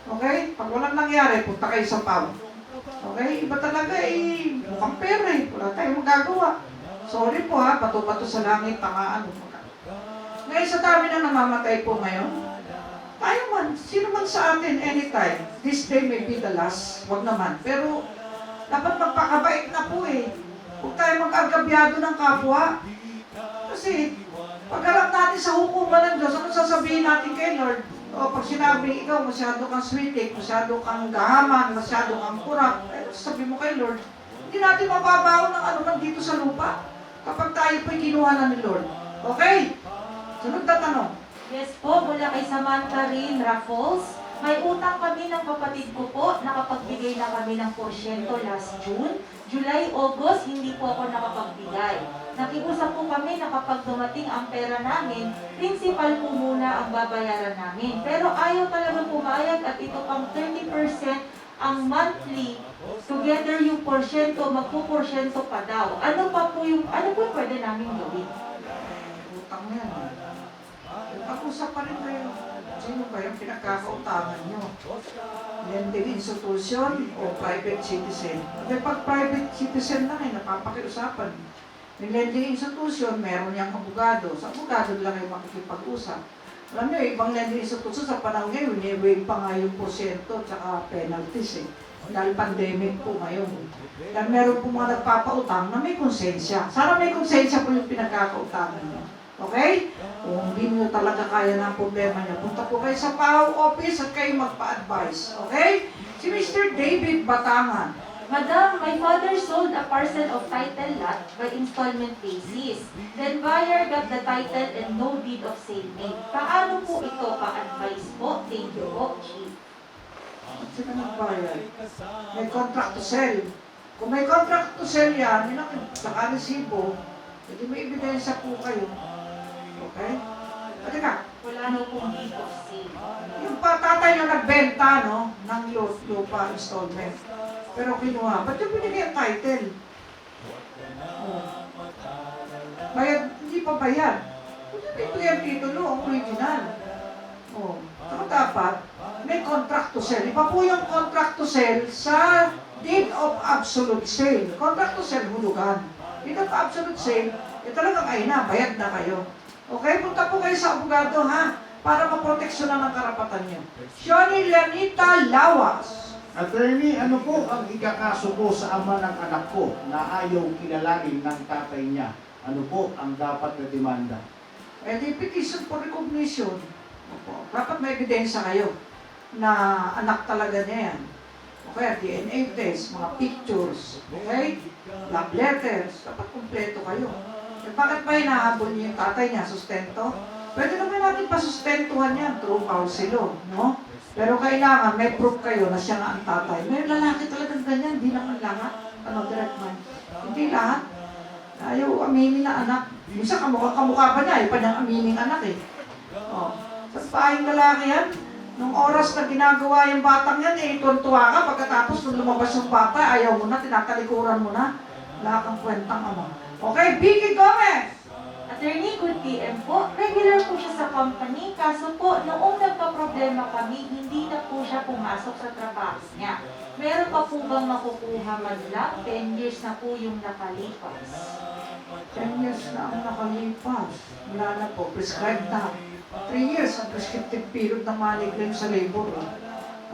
Okay? Pag walang nangyari, punta kayo sa PAW. Okay? Iba talaga eh. Mukhang pera eh. Wala tayong magagawa. Sorry po ha, bato-bato sa langit, tamaan. Ngayon sa dami na namamatay po ngayon, tayo man, sino man sa atin anytime, this day may be the last, wag naman. Pero dapat magpakabait na po eh. Huwag tayo mag-agabyado ng kapwa. Kasi Pagharap natin sa hukuman ng Diyos, ano sasabihin natin kay Lord? O pag sinabi, ikaw masyado kang sweetie, masyado kang gahaman, masyado kang kurap, ano sasabihin mo kay Lord? Hindi natin mababaon ng anuman dito sa lupa kapag tayo po'y kinuha na ni Lord. Okay? Sunod na tanong. Yes po, mula kay Samantha Rin Raffles. May utang kami ng kapatid ko po, nakapagbigay na kami ng porsyento last June. July, August, hindi po ako nakapagbigay. Nakiusap po kami na kapag dumating ang pera namin, principal po muna ang babayaran namin. Pero ayaw talaga pumayag at ito pang 30% ang monthly. Together yung porsyento, magpo-porsyento pa daw. Ano po yung pwede namin gawin? Utang mo yan. Pag-usap pa rin kayo. Sino ba yung pinagkakautangan nyo? Lending institution o private citizen? Kasi pag private citizen lang napapakiusapan. Yung lending institution, meron niyang abogado. Sa abogado lang kayo makikipag-usap. Alam niyo, ibang lending institution sa panahon ngayon, i-waive pa nga yung porsyento at penalties dahil pandemic po ngayon. Dahil meron po mga nagpapautang na may konsensya. Sana may konsensya po yung pinagkakautangan niyo. Okay? Kung hindi nyo talaga kaya ng problema niya, punta po kayo sa PAO office at kayo magpa-advise. Okay? Si Mr. David Batangan. Madam, my father sold a parcel of title lot by installment basis. Then buyer got the title and no deed of sale made. Paano po ito pa-advise po? Thank you po, Chief. Sino nagbayad? May contract to sell. Kung may contract to sell yan, yun ang nakaresibo, hindi may ebidensya po kayo. Okay? At ka, Wala na pong deed of sale. yung tatay nyo nagbenta, no, ng lupa installment. Pero kinuha, ba't yung binigay ang title? Oh. Bayad, hindi pa bayad. Kung yung binigay ang titulo, ang original. Oh. Saka dapat, may contract to sell. Iba po yung contract to sell sa deed of absolute sale. Contract to sell, hulugan. Deed of absolute sale, talagang ay na, bayad na kayo. Okay, punta po kayo sa abogado, ha? Para maproteksyonan ang karapatan niyo. Shoni Leonita Lawas. Attorney, ano po ang ikakaso ko sa ama ng anak ko na ayaw kilalanin ng tatay niya? Ano po ang dapat na demanda? The petition for recognition. Opo. Dapat may ebidensya kayo na anak talaga niya yan. Okay, DNA test, mga pictures, okay? Love letters, dapat kumpleto kayo. Eh, bakit ba hinahabol niyo yung tatay niya, sustento? Pwede naman natin pasustentuhan yan through house law, no? Pero kailangan may proof kayo na siya nga ang tatay. May lalaki talagang ganyan, hindi naman lahat. Ano, direct man. Hindi lahat. Ayaw aminin na anak. Minsan kamukha pa niya, pa niyang aminin anak eh. Oh. Sa paing lalaki yan, nung oras na ginagawa yung batang yan, eh, tuntua ka. Pagkatapos nung lumabas yung bata, ayaw mo na, tinatalikuran mo na. Wala kang kwentang ama. Okay, Vicky Gomez! Attorney, good PM po. Regular po siya sa company, kaso po, noong nagpa-problema kami, hindi na po siya pumasok sa trabaho niya. Meron pa po bang makukuha man lang? 10 years na po yung nakalipas. 10 years na ang nakalipas. Wala na po, prescribed na. 3 years ang prescriptive period ng money claim sa labor.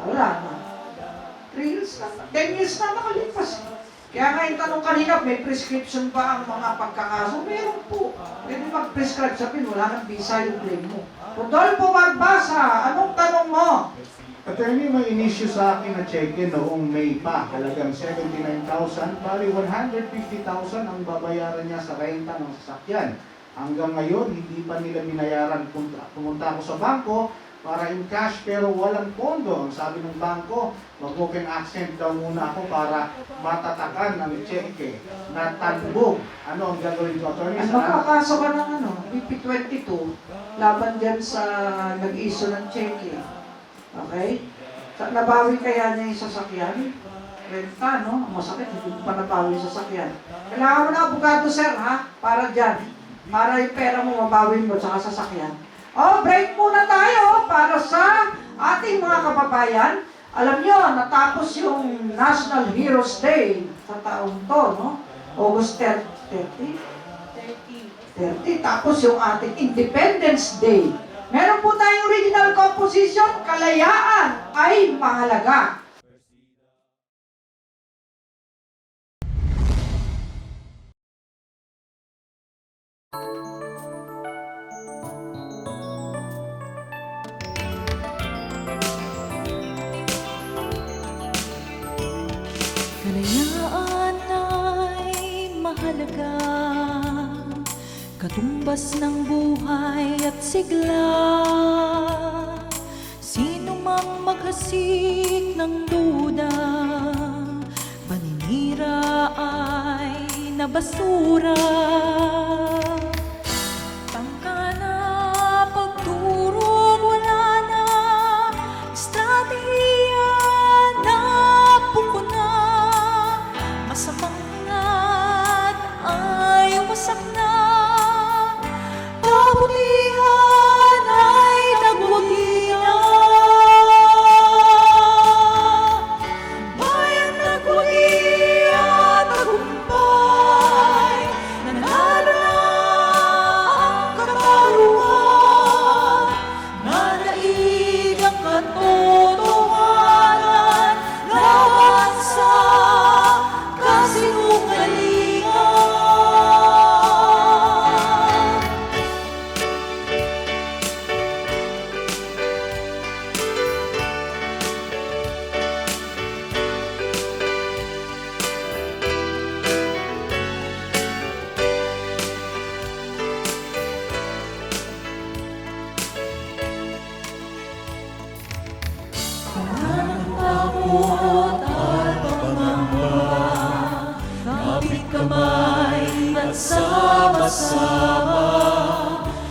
Wala na. 3 years na. 10 years na nakalipas. Kaya nga yung tanong kanina, may prescription ba ang mga pagkakaso? Meron po. Pwede mag-prescribe, sabihin, wala nang visa yung claim mo. Rodolfo Barbasa, anong tanong mo? Attorney, may inisyu sa akin na cheque noong May pa, halagang 79,000, bali 150,000 ang babayaran niya sa renta ng sasakyan. Hanggang ngayon, hindi pa nila binayaran. Pumunta ako sa bangko para in cash pero walang pondo. Ang sabi ng bangko, mag-open accent daw muna ako para matatakan ang cheque na tanbog. Ano ang gagawin ko, Attorney? Magkakaso ka ng BP22, laban dyan sa nag-issue ng cheque. Okay? Nabawi kaya niya yung sasakyan? Renta, no? Masakit, hindi pa nabawi yung sasakyan. Kailangan mo na abogado, sir, ha? Para dyan. Para yung pera mo mabawin mo sa sasakyan. Break muna tayo para sa ating mga kababayan. Alam nyo, natapos yung National Heroes Day sa taong to, no? August 30. 30. Tapos yung ating Independence Day. Meron po tayong original composition, Kalayaan ay Mahalaga. Kalayaan ay mahalaga, katumbas ng buhay at sigla. Sino mang maghasik ng duda, paninira ay nabasura. Tangka na pagturong wala na, estratehiya na pukuna. Masamang hangad ay wasak na, kabutihan ay nagwagi na. Bayan nagwagi at tagumpay, nanalo na ang katarungan, nanaig ang katotohanan laban sa kasinungalingan. Takot at pangamba, kapit kamay at sama-sama,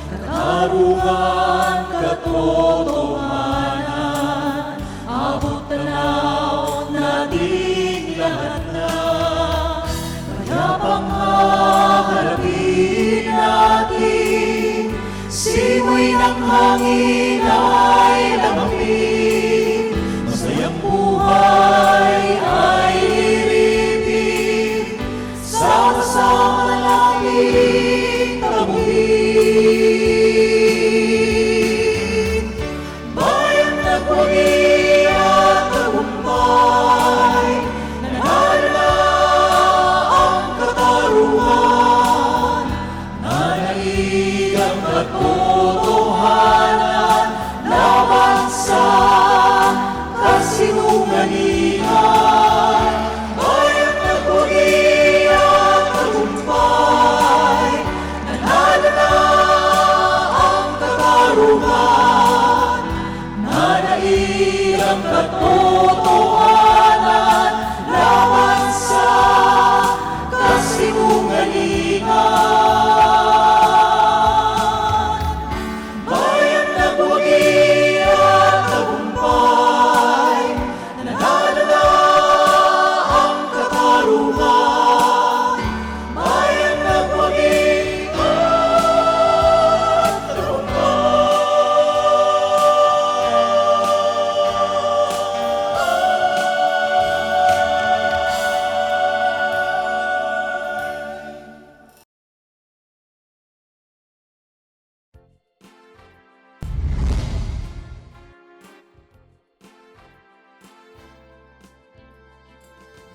katarungan, katotohanan, abot tanaw nating lahat na. Kayapang haharapin natin, simoy ng hangin ay lamapin. Masayang buhay ay iripin, sama-sama na langit tamuhin. Bayan nagwagi at tagumpay, nanalo na ang katarungan, nanaig ang katotohanan laban sa kasinungalingan. Bayan nagwagi at tagumpay, nanalo na ang katarungan, nanaig ang katotohanan laban sa kasinungalingan. Bayan nagwagi at tagumpay, nanalo na ang katarungan, bayan nagwagi at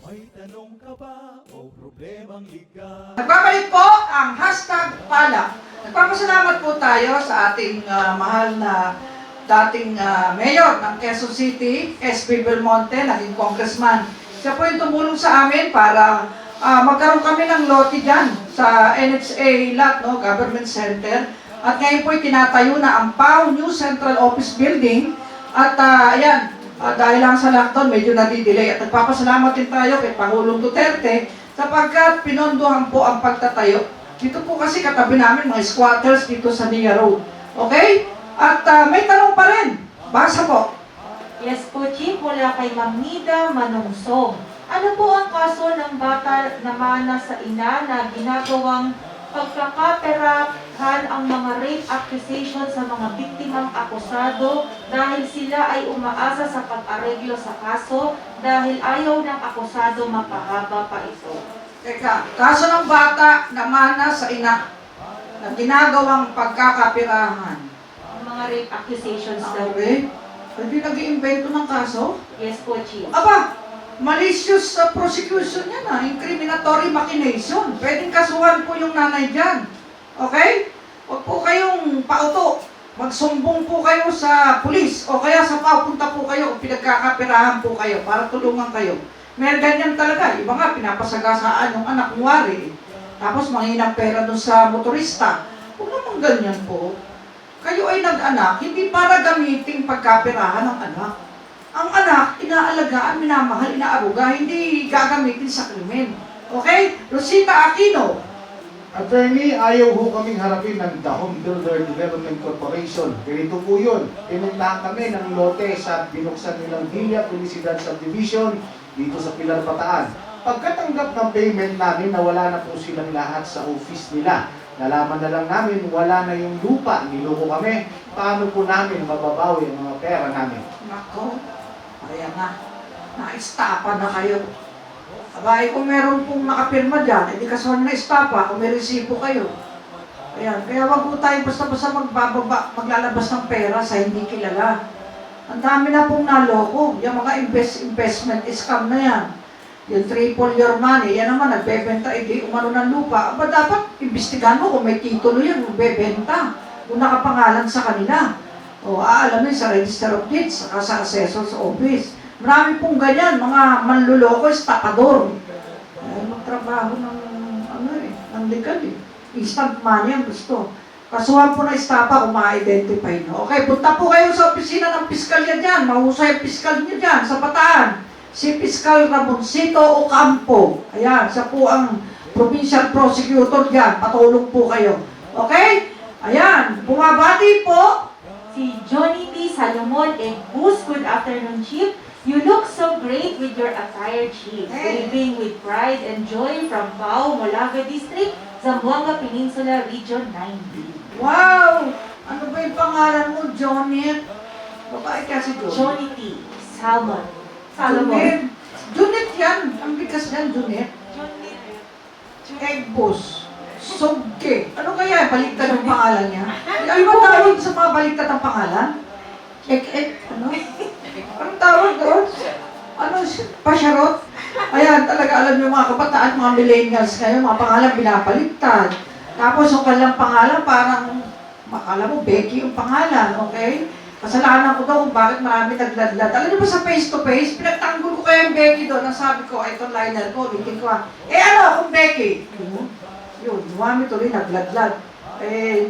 May tanong ka ba o problemang liga? Nagbabalik po ang hashtag pala. Nagpapasalamat po tayo sa ating mahal na dating mayor ng Quezon City, SB Belmonte, naging congressman. Siya po yung tumulong sa amin para magkaroon kami ng lote dyan sa NHA lot, no, Government Center. At ngayon po tinatayo na ang PAO New Central Office Building. At ayan, dahil lang sa lockdown, medyo nadidelay. At nagpapasalamat din tayo kay Pangulong Duterte sapagkat pinondohan po ang pagtatayo. Dito po kasi katabi namin mga squatters dito sa Nia Road. Okay? At may tanong pa rin. Basa po. Yes po, Chief, mula kay Ma'am Nida Manungsong. Ano po ang kaso ng bata na mana sa ina na ginagawang pagkakaperahan ang mga rape accusation sa mga biktimang akusado dahil sila ay umaasa sa pag-areglo sa kaso dahil ayaw ng akusado mapahaba pa ito? Teka, kaso ng bata na mana sa ina na ginagawang pagkakapirahan. Ang mga rape accusations daw. Okay? Hindi nag-iimbento ng kaso? Yes po, Chief. Aba, malicious prosecution yan incriminatory machination. Pwedeng kasuhan po yung nanay dyan. Okay? Huwag po kayong pauto. Magsumbong po kayo sa pulis o kaya sa PAO, punta po kayo o pinagkakapirahan po kayo para tulungan kayo. May ganyan talaga. Iba nga, pinapasagasaan yung anak, kunwari. Tapos manghinang pera dun sa motorista. Huwag naman ganyan po. Kayo ay nag-anak, hindi para gamitin pagkapirahan ng anak. Ang anak, inaalagaan, minamahal, inaaruga, hindi gagamitin sa krimen. Okay? Rosita Aquino. Attorney, ayaw ho kaming harapin ng The Home Builder Development Corporation. Ganito po yun. Pinuntahan kami ng lote sa binuksan nilang Villa Felicidad Subdivision dito sa Pilar Bataan. Pagkatanggap ng payment namin, nawala na po silang lahat sa office nila. Nalaman na lang namin, wala na yung lupa. Niloko kami. Paano po namin mababawi ang mga pera namin? Nako, kaya nga, na-estapa na kayo. Abay, kung meron pong nakapirma dyan, hindi kasuhan na estapa, kung may resibo kayo. Ayan, kaya wag po tayo basta-basta maglalabas ng pera sa hindi kilala. Ang dami na pong naloko. Yung mga investment scam na yan. Yung triple your money, yan naman, nagbebenta, hindi umano ng lupa. Aba, dapat imbestigahan mo kung may titulo yan, magbebenta. Kung nakapangalan sa kanila. O aalamin sa Register of Deeds, saka sa Assessor's Office. Marami pong ganyan, mga manluloko, estafador. Magtrabaho ng legal eh. Instant money ang gusto. Kasuhan po na estafa kung ma-identify nyo. Okay, punta po kayo sa opisina ng piskalya dyan. Mahusay ang piskal nyo dyan, sa Bataan. Si Piskal Ramoncito Ocampo. Ayan, siya po ang provincial prosecutor dyan. Patulong po kayo. Okay? Ayan, bumabati po. Si Johnny T. Salomon and Goose, good afternoon, Chief. You look so great with your attire, Chief. Waving with pride and joy from Pao, Molaga District, Zamboanga Peninsula, Region 9B. Wow! Ano ba yung pangalan mo, Johnny? Babae kasi Johnny. Johnny T. Salmon. Junet. Junet yan. Ang bigas yan, Junet. Egbos. Sogke. Ano kaya? Baliktad ang pangalan niya? Ay, ba tawag sa mga baliktad ang pangalan? Ano? Anong tawag doon? Ano? Pasyarot? Ayan, talaga alam niyo mga kabataan, mga millennials ngayon, mga pangalan binabaliktad. Tapos yung kanilang pangalan, parang, makala mo, Becky yung pangalan, okay? Kasalanan ko daw kung bakit marami nagladlad. Alam niyo ba sa face-to-face, pinagtanggol ko kaya yung Becky doon. Ang sabi ko, itong liner ko, bitin ko ano, kung Becky? Yun, dumami tuloy, nagladlad.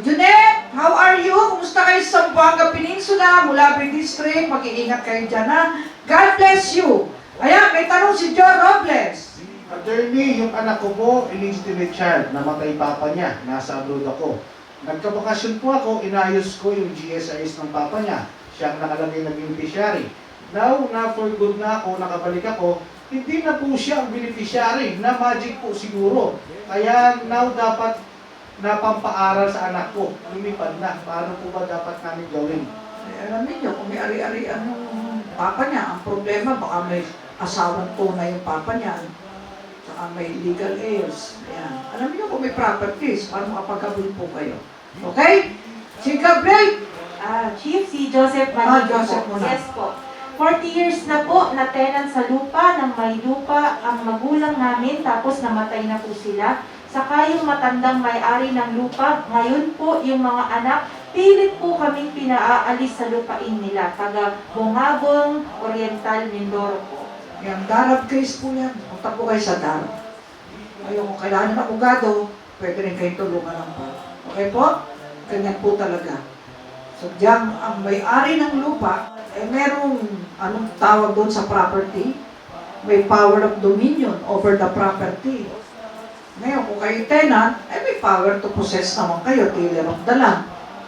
Junet, how are you? Kumusta kayo sa Zamboanga Peninsula, Mulabi District? Mag-iingat kayo dyan, ha? God bless you. Ayan, may tanong si John Robles. Attorney, yung anak ko po, illegitimate child, namatay papa niya, nasa abroad ako. Nagkabakasyon po ako, inayos ko yung GSIS ng papa niya. Siya ang nakalagay na beneficiary. Now, na for good na ako, nakabalik ako, hindi na po siya ang beneficiary, na magic po siguro. Kaya now dapat napampaaral sa anak ko, lumipad na. Paano po ba dapat namin gawin? Alam niyo, kung may ari-arian ng papa niya, ang problema, baka may asawang tunay yung papa niya. Saka may legal heirs. Ayan. Alam niyo kung may properties, paano makapagabul po kayo. Okay? Si Gabriel, Chief, si Joseph Manigo Joseph po. muna. Yes po. 40 years na po na tenant sa lupa, ng may lupa ang magulang namin, tapos namatay na po sila. Saka yung matandang may-ari ng lupa, ngayon po yung mga anak, pilit po kaming pinaaalis sa lupain nila. Taga Bungabong, Oriental, Mindoro po. yan, Darab case po yan. Punta po kayo sa Darab. Ayun, kung kailangan ng abogado, pwede rin kayo tulungan ng pa. Okay po? Ganyan po talaga. So, diyan, ang may-ari ng lupa, merong, anong tawag doon sa property? May power of dominion over the property. Ngayon, kung kayo tenant, may power to possess naman kayo, tiller of the land.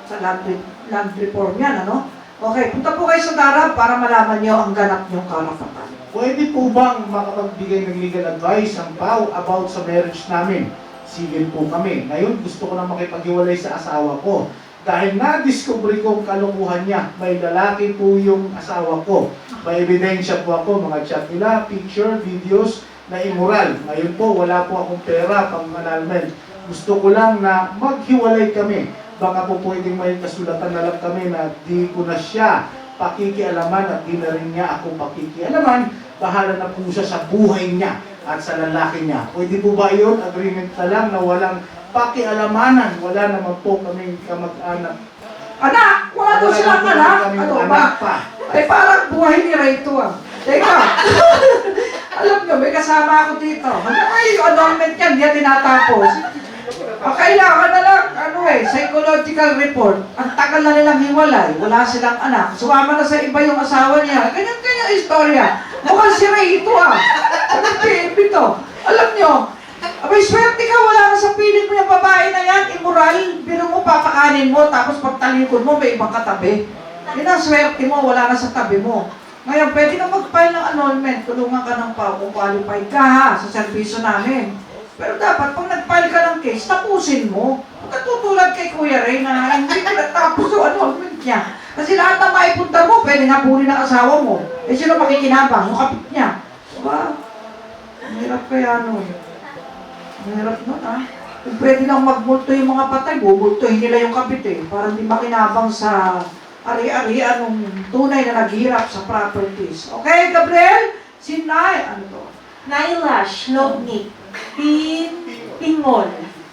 Sa land reform yan, ano? Okay, punta po kayo sa Darab para malaman niyo ang ganap niyong karapatan. Pwede po bang makapagbigay ng legal advice ang PAO about sa marriage namin? Civil po kami. Ngayon, gusto ko na makipaghiwalay sa asawa ko. Dahil na-discover ko ang kalokohan niya, may lalaki po yung asawa ko. May ebidensya po ako, mga chat nila, picture, videos na immoral. Ngayon po, wala po akong pera pang annulment. Gusto ko lang na maghiwalay kami. Baka po pwedeng may kasulatan na lang kami na di ko na siya pakikialaman at di na rin niya ako pakikialaman. Bahala na po siya sa buhay niya at sa lalaki niya. Pwede po ba yun? Agreement na lang na walang pakialamanan. Wala naman po kaming kamag-anak. Anak! Wala daw silang anak! Ano ba? Ay, parang buhay ni Rayto ah. Teka! Alam nyo, may kasama ako dito. Hanggang ngayon, yung annulment yan, hindi yan tinatapos. Kailangan na lang, psychological report. Ang tagal na nilang hiwalay, wala silang anak. Sumama na sa iba yung asawa niya. Ganyan istorya. Mukhang si Ray ito Anong PNP to? Alam nyo, abay, swerte ka, wala na sa piling mo yung babae na yan, immoral, biro mo, papakanin mo, tapos pagtalikod mo, may ibang katabi. Yan ang swerte mo, wala na sa tabi mo. Ngayon, pwede ka mag-file ng annulment, tulungan ka ng PAO kung qualified ka sa serbisyo namin. Pero dapat, pag nag-file ka ng case, tapusin mo. Huwag ka tutulad kay Kuya Ray na hindi pinatapos yung annulment niya. Kasi lahat na maipunta mo, pwede habulin ng asawa mo. Eh, sino makikinabang? Yung kapit niya. Diba? Mahirap kaya nun. Mahirap nun, Kung pwede lang magmulto yung mga patay, bubultuhin nila yung kapit para hindi makinabang sa ari-arian ng tunay na naghirap sa properties. Okay, Gabriel? Si Nay, ano to? Naila Shlognik, Pingol.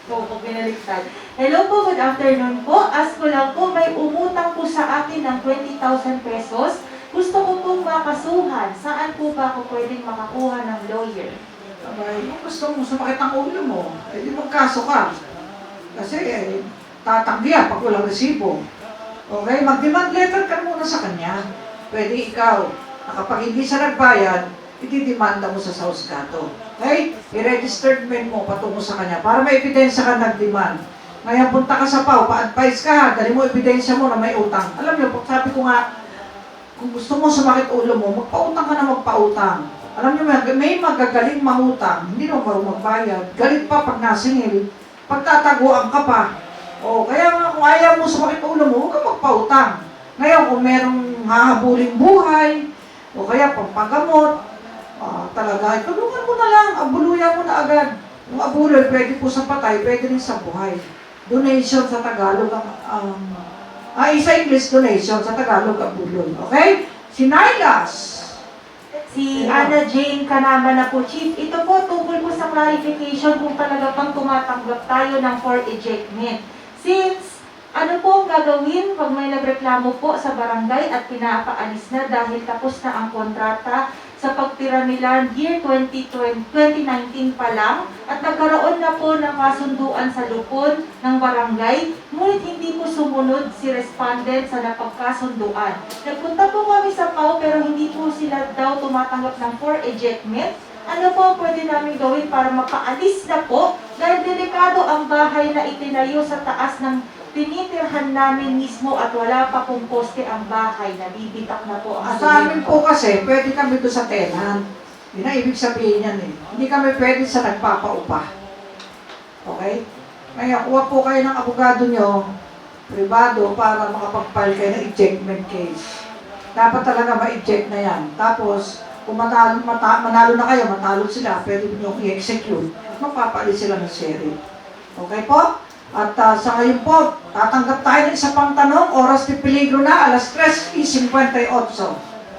So, kung binaliktad. Hello po, good afternoon po. Ask ko lang po, may umutang po sa akin ng 20,000 pesos. Gusto ko pong makasuhan. Saan po ba ako pwedeng makakuha ng lawyer? Abay, kung gusto mo sumakit ang ulo mo, di magkaso ka. Kasi, tatanggihan pag walang resibo. Okay, mag-demand letter ka muna sa kanya. Pwede ikaw, na kapag hindi siya nagbayad, itidemanda mo sa Sausgato. Okay? I-registered mail mo patungo sa kanya para may ebidensya ka nag-demand. Ngayon, punta ka sa PAO, pa-advise ka, dali mo ebidensya mo na may utang. Alam niyo, sabi ko nga, kung gusto mo sumakit ulo mo, magpautang ka na magpautang. Alam niyo, may magagaling mangutang, hindi naman marunong magbayad. Galit pa pag nasingil, pagtataguan ka pa. Kaya nga kung ayaw mo sumakit ulo mo, huwag ka magpautang. Ngayon, kung merong hahabuling buhay, o kaya pampagamot, talaga, tulungan mo na lang, abuluyan mo na agad. Yung abuloy, pwede po sa patay, pwede rin sa buhay. Donation sa Tagalog, sa English donation, sa Tagalog, abuloy. Okay? Si Nylas. Si Anna Jane Kanama na po, Chief. Ito po, tungkol po sa clarification kung talaga bang tumatanggap tayo ng for ejectment. Since, ano po ang gagawin pag may nagreklamo po sa barangay at pinapaalis na dahil tapos na ang kontrata sa pagtira nila year 2019 pa lang at nagkaroon na po ng kasunduan sa lupon ng barangay, ngunit hindi po sumunod si respondent sa napagkasunduan. Nagpunta po kami sa PAO pero hindi po sila daw tumatanggap ng for ejectment. Ano po pwede namin gawin para makaalis na po dahil delikado ang bahay na itinayo sa taas ng tinitirhan namin mismo at wala pa pong poste ang bahay, nabibitak na po ang Sa amin po kasi, pwede kami doon sa tenant. Yun ang ibig sabihin yan Hindi kami pwede sa nagpapaupa. Okay? Kaya kuha po kayo ng abogado nyo, privado, para makapag-file kayo ng ejectment case. Dapat talaga ma-eject na yan. Tapos, kung manalo na kayo, matalo sila, pwede nyo i-execute. Mapapalis sila ng sheriff. Okay po? At sa ngayon po, tatanggap tayo ng isa pang tanong, oras de peligro na, alas 3:58.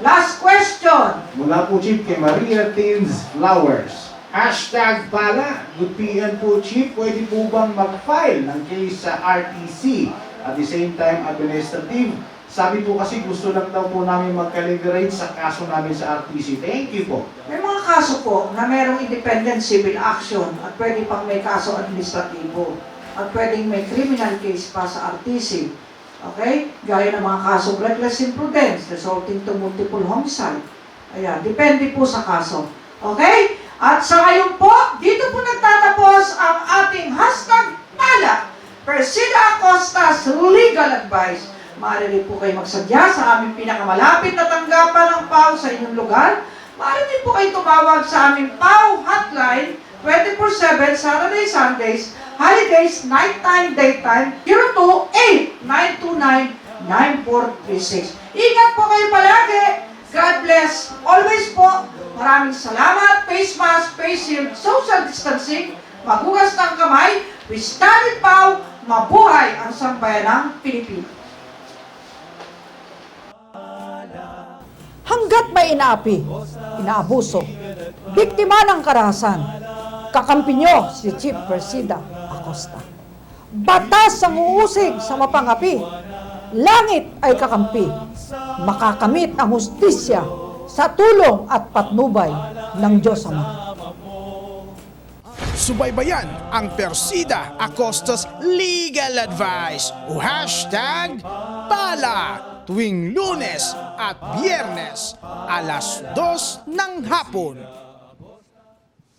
Last question. Mula po, Chief, kay Maria Teens Flowers. #pala. Good PM po, Chief. Pwede po bang mag-file ng case sa RTC? At the same time, administrative. Sabi po kasi gusto lang daw po namin mag-calibrate sa kaso namin sa RTC. Thank you po. May mga kaso po na mayroong independent civil action at pwede pang may kaso administratibo. At pwedeng may criminal case pa sa RTC. Okay? Gaya ng mga kasong reckless imprudence resulting to multiple homicide. Ayan, depende po sa kaso. Okay? At sa ngayon po, dito po nagtatapos ang ating #pala Persida Acosta's Legal Advice. Maaari po kayo magsadya sa aming pinakamalapit na tanggapan ng PAO sa inyong lugar. Maaari din po kayo tumawag sa aming PAO hotline 24/7, Saturday, Sundays, holidays, nighttime, daytime, 02-929-9436. Ingat po kayo palagi. God bless. Always po. Maraming salamat. Face mask, face shield, social distancing, maghugas ng kamay. We stand with PAO. Mabuhay ang sambayanang Pilipino. Hanggat may inaapi, inaabuso, biktima ng karahasan, kakampi nyo si Chief Persida Acosta. Batas ang uusig sa mapangapi, langit ay kakampi, makakamit ang hustisya sa tulong at patnubay ng Diyos Ama. Subaybayan ang Persida Acosta's Legal Advice o #Pala tuwing Lunes at Biyernes alas 2 ng hapon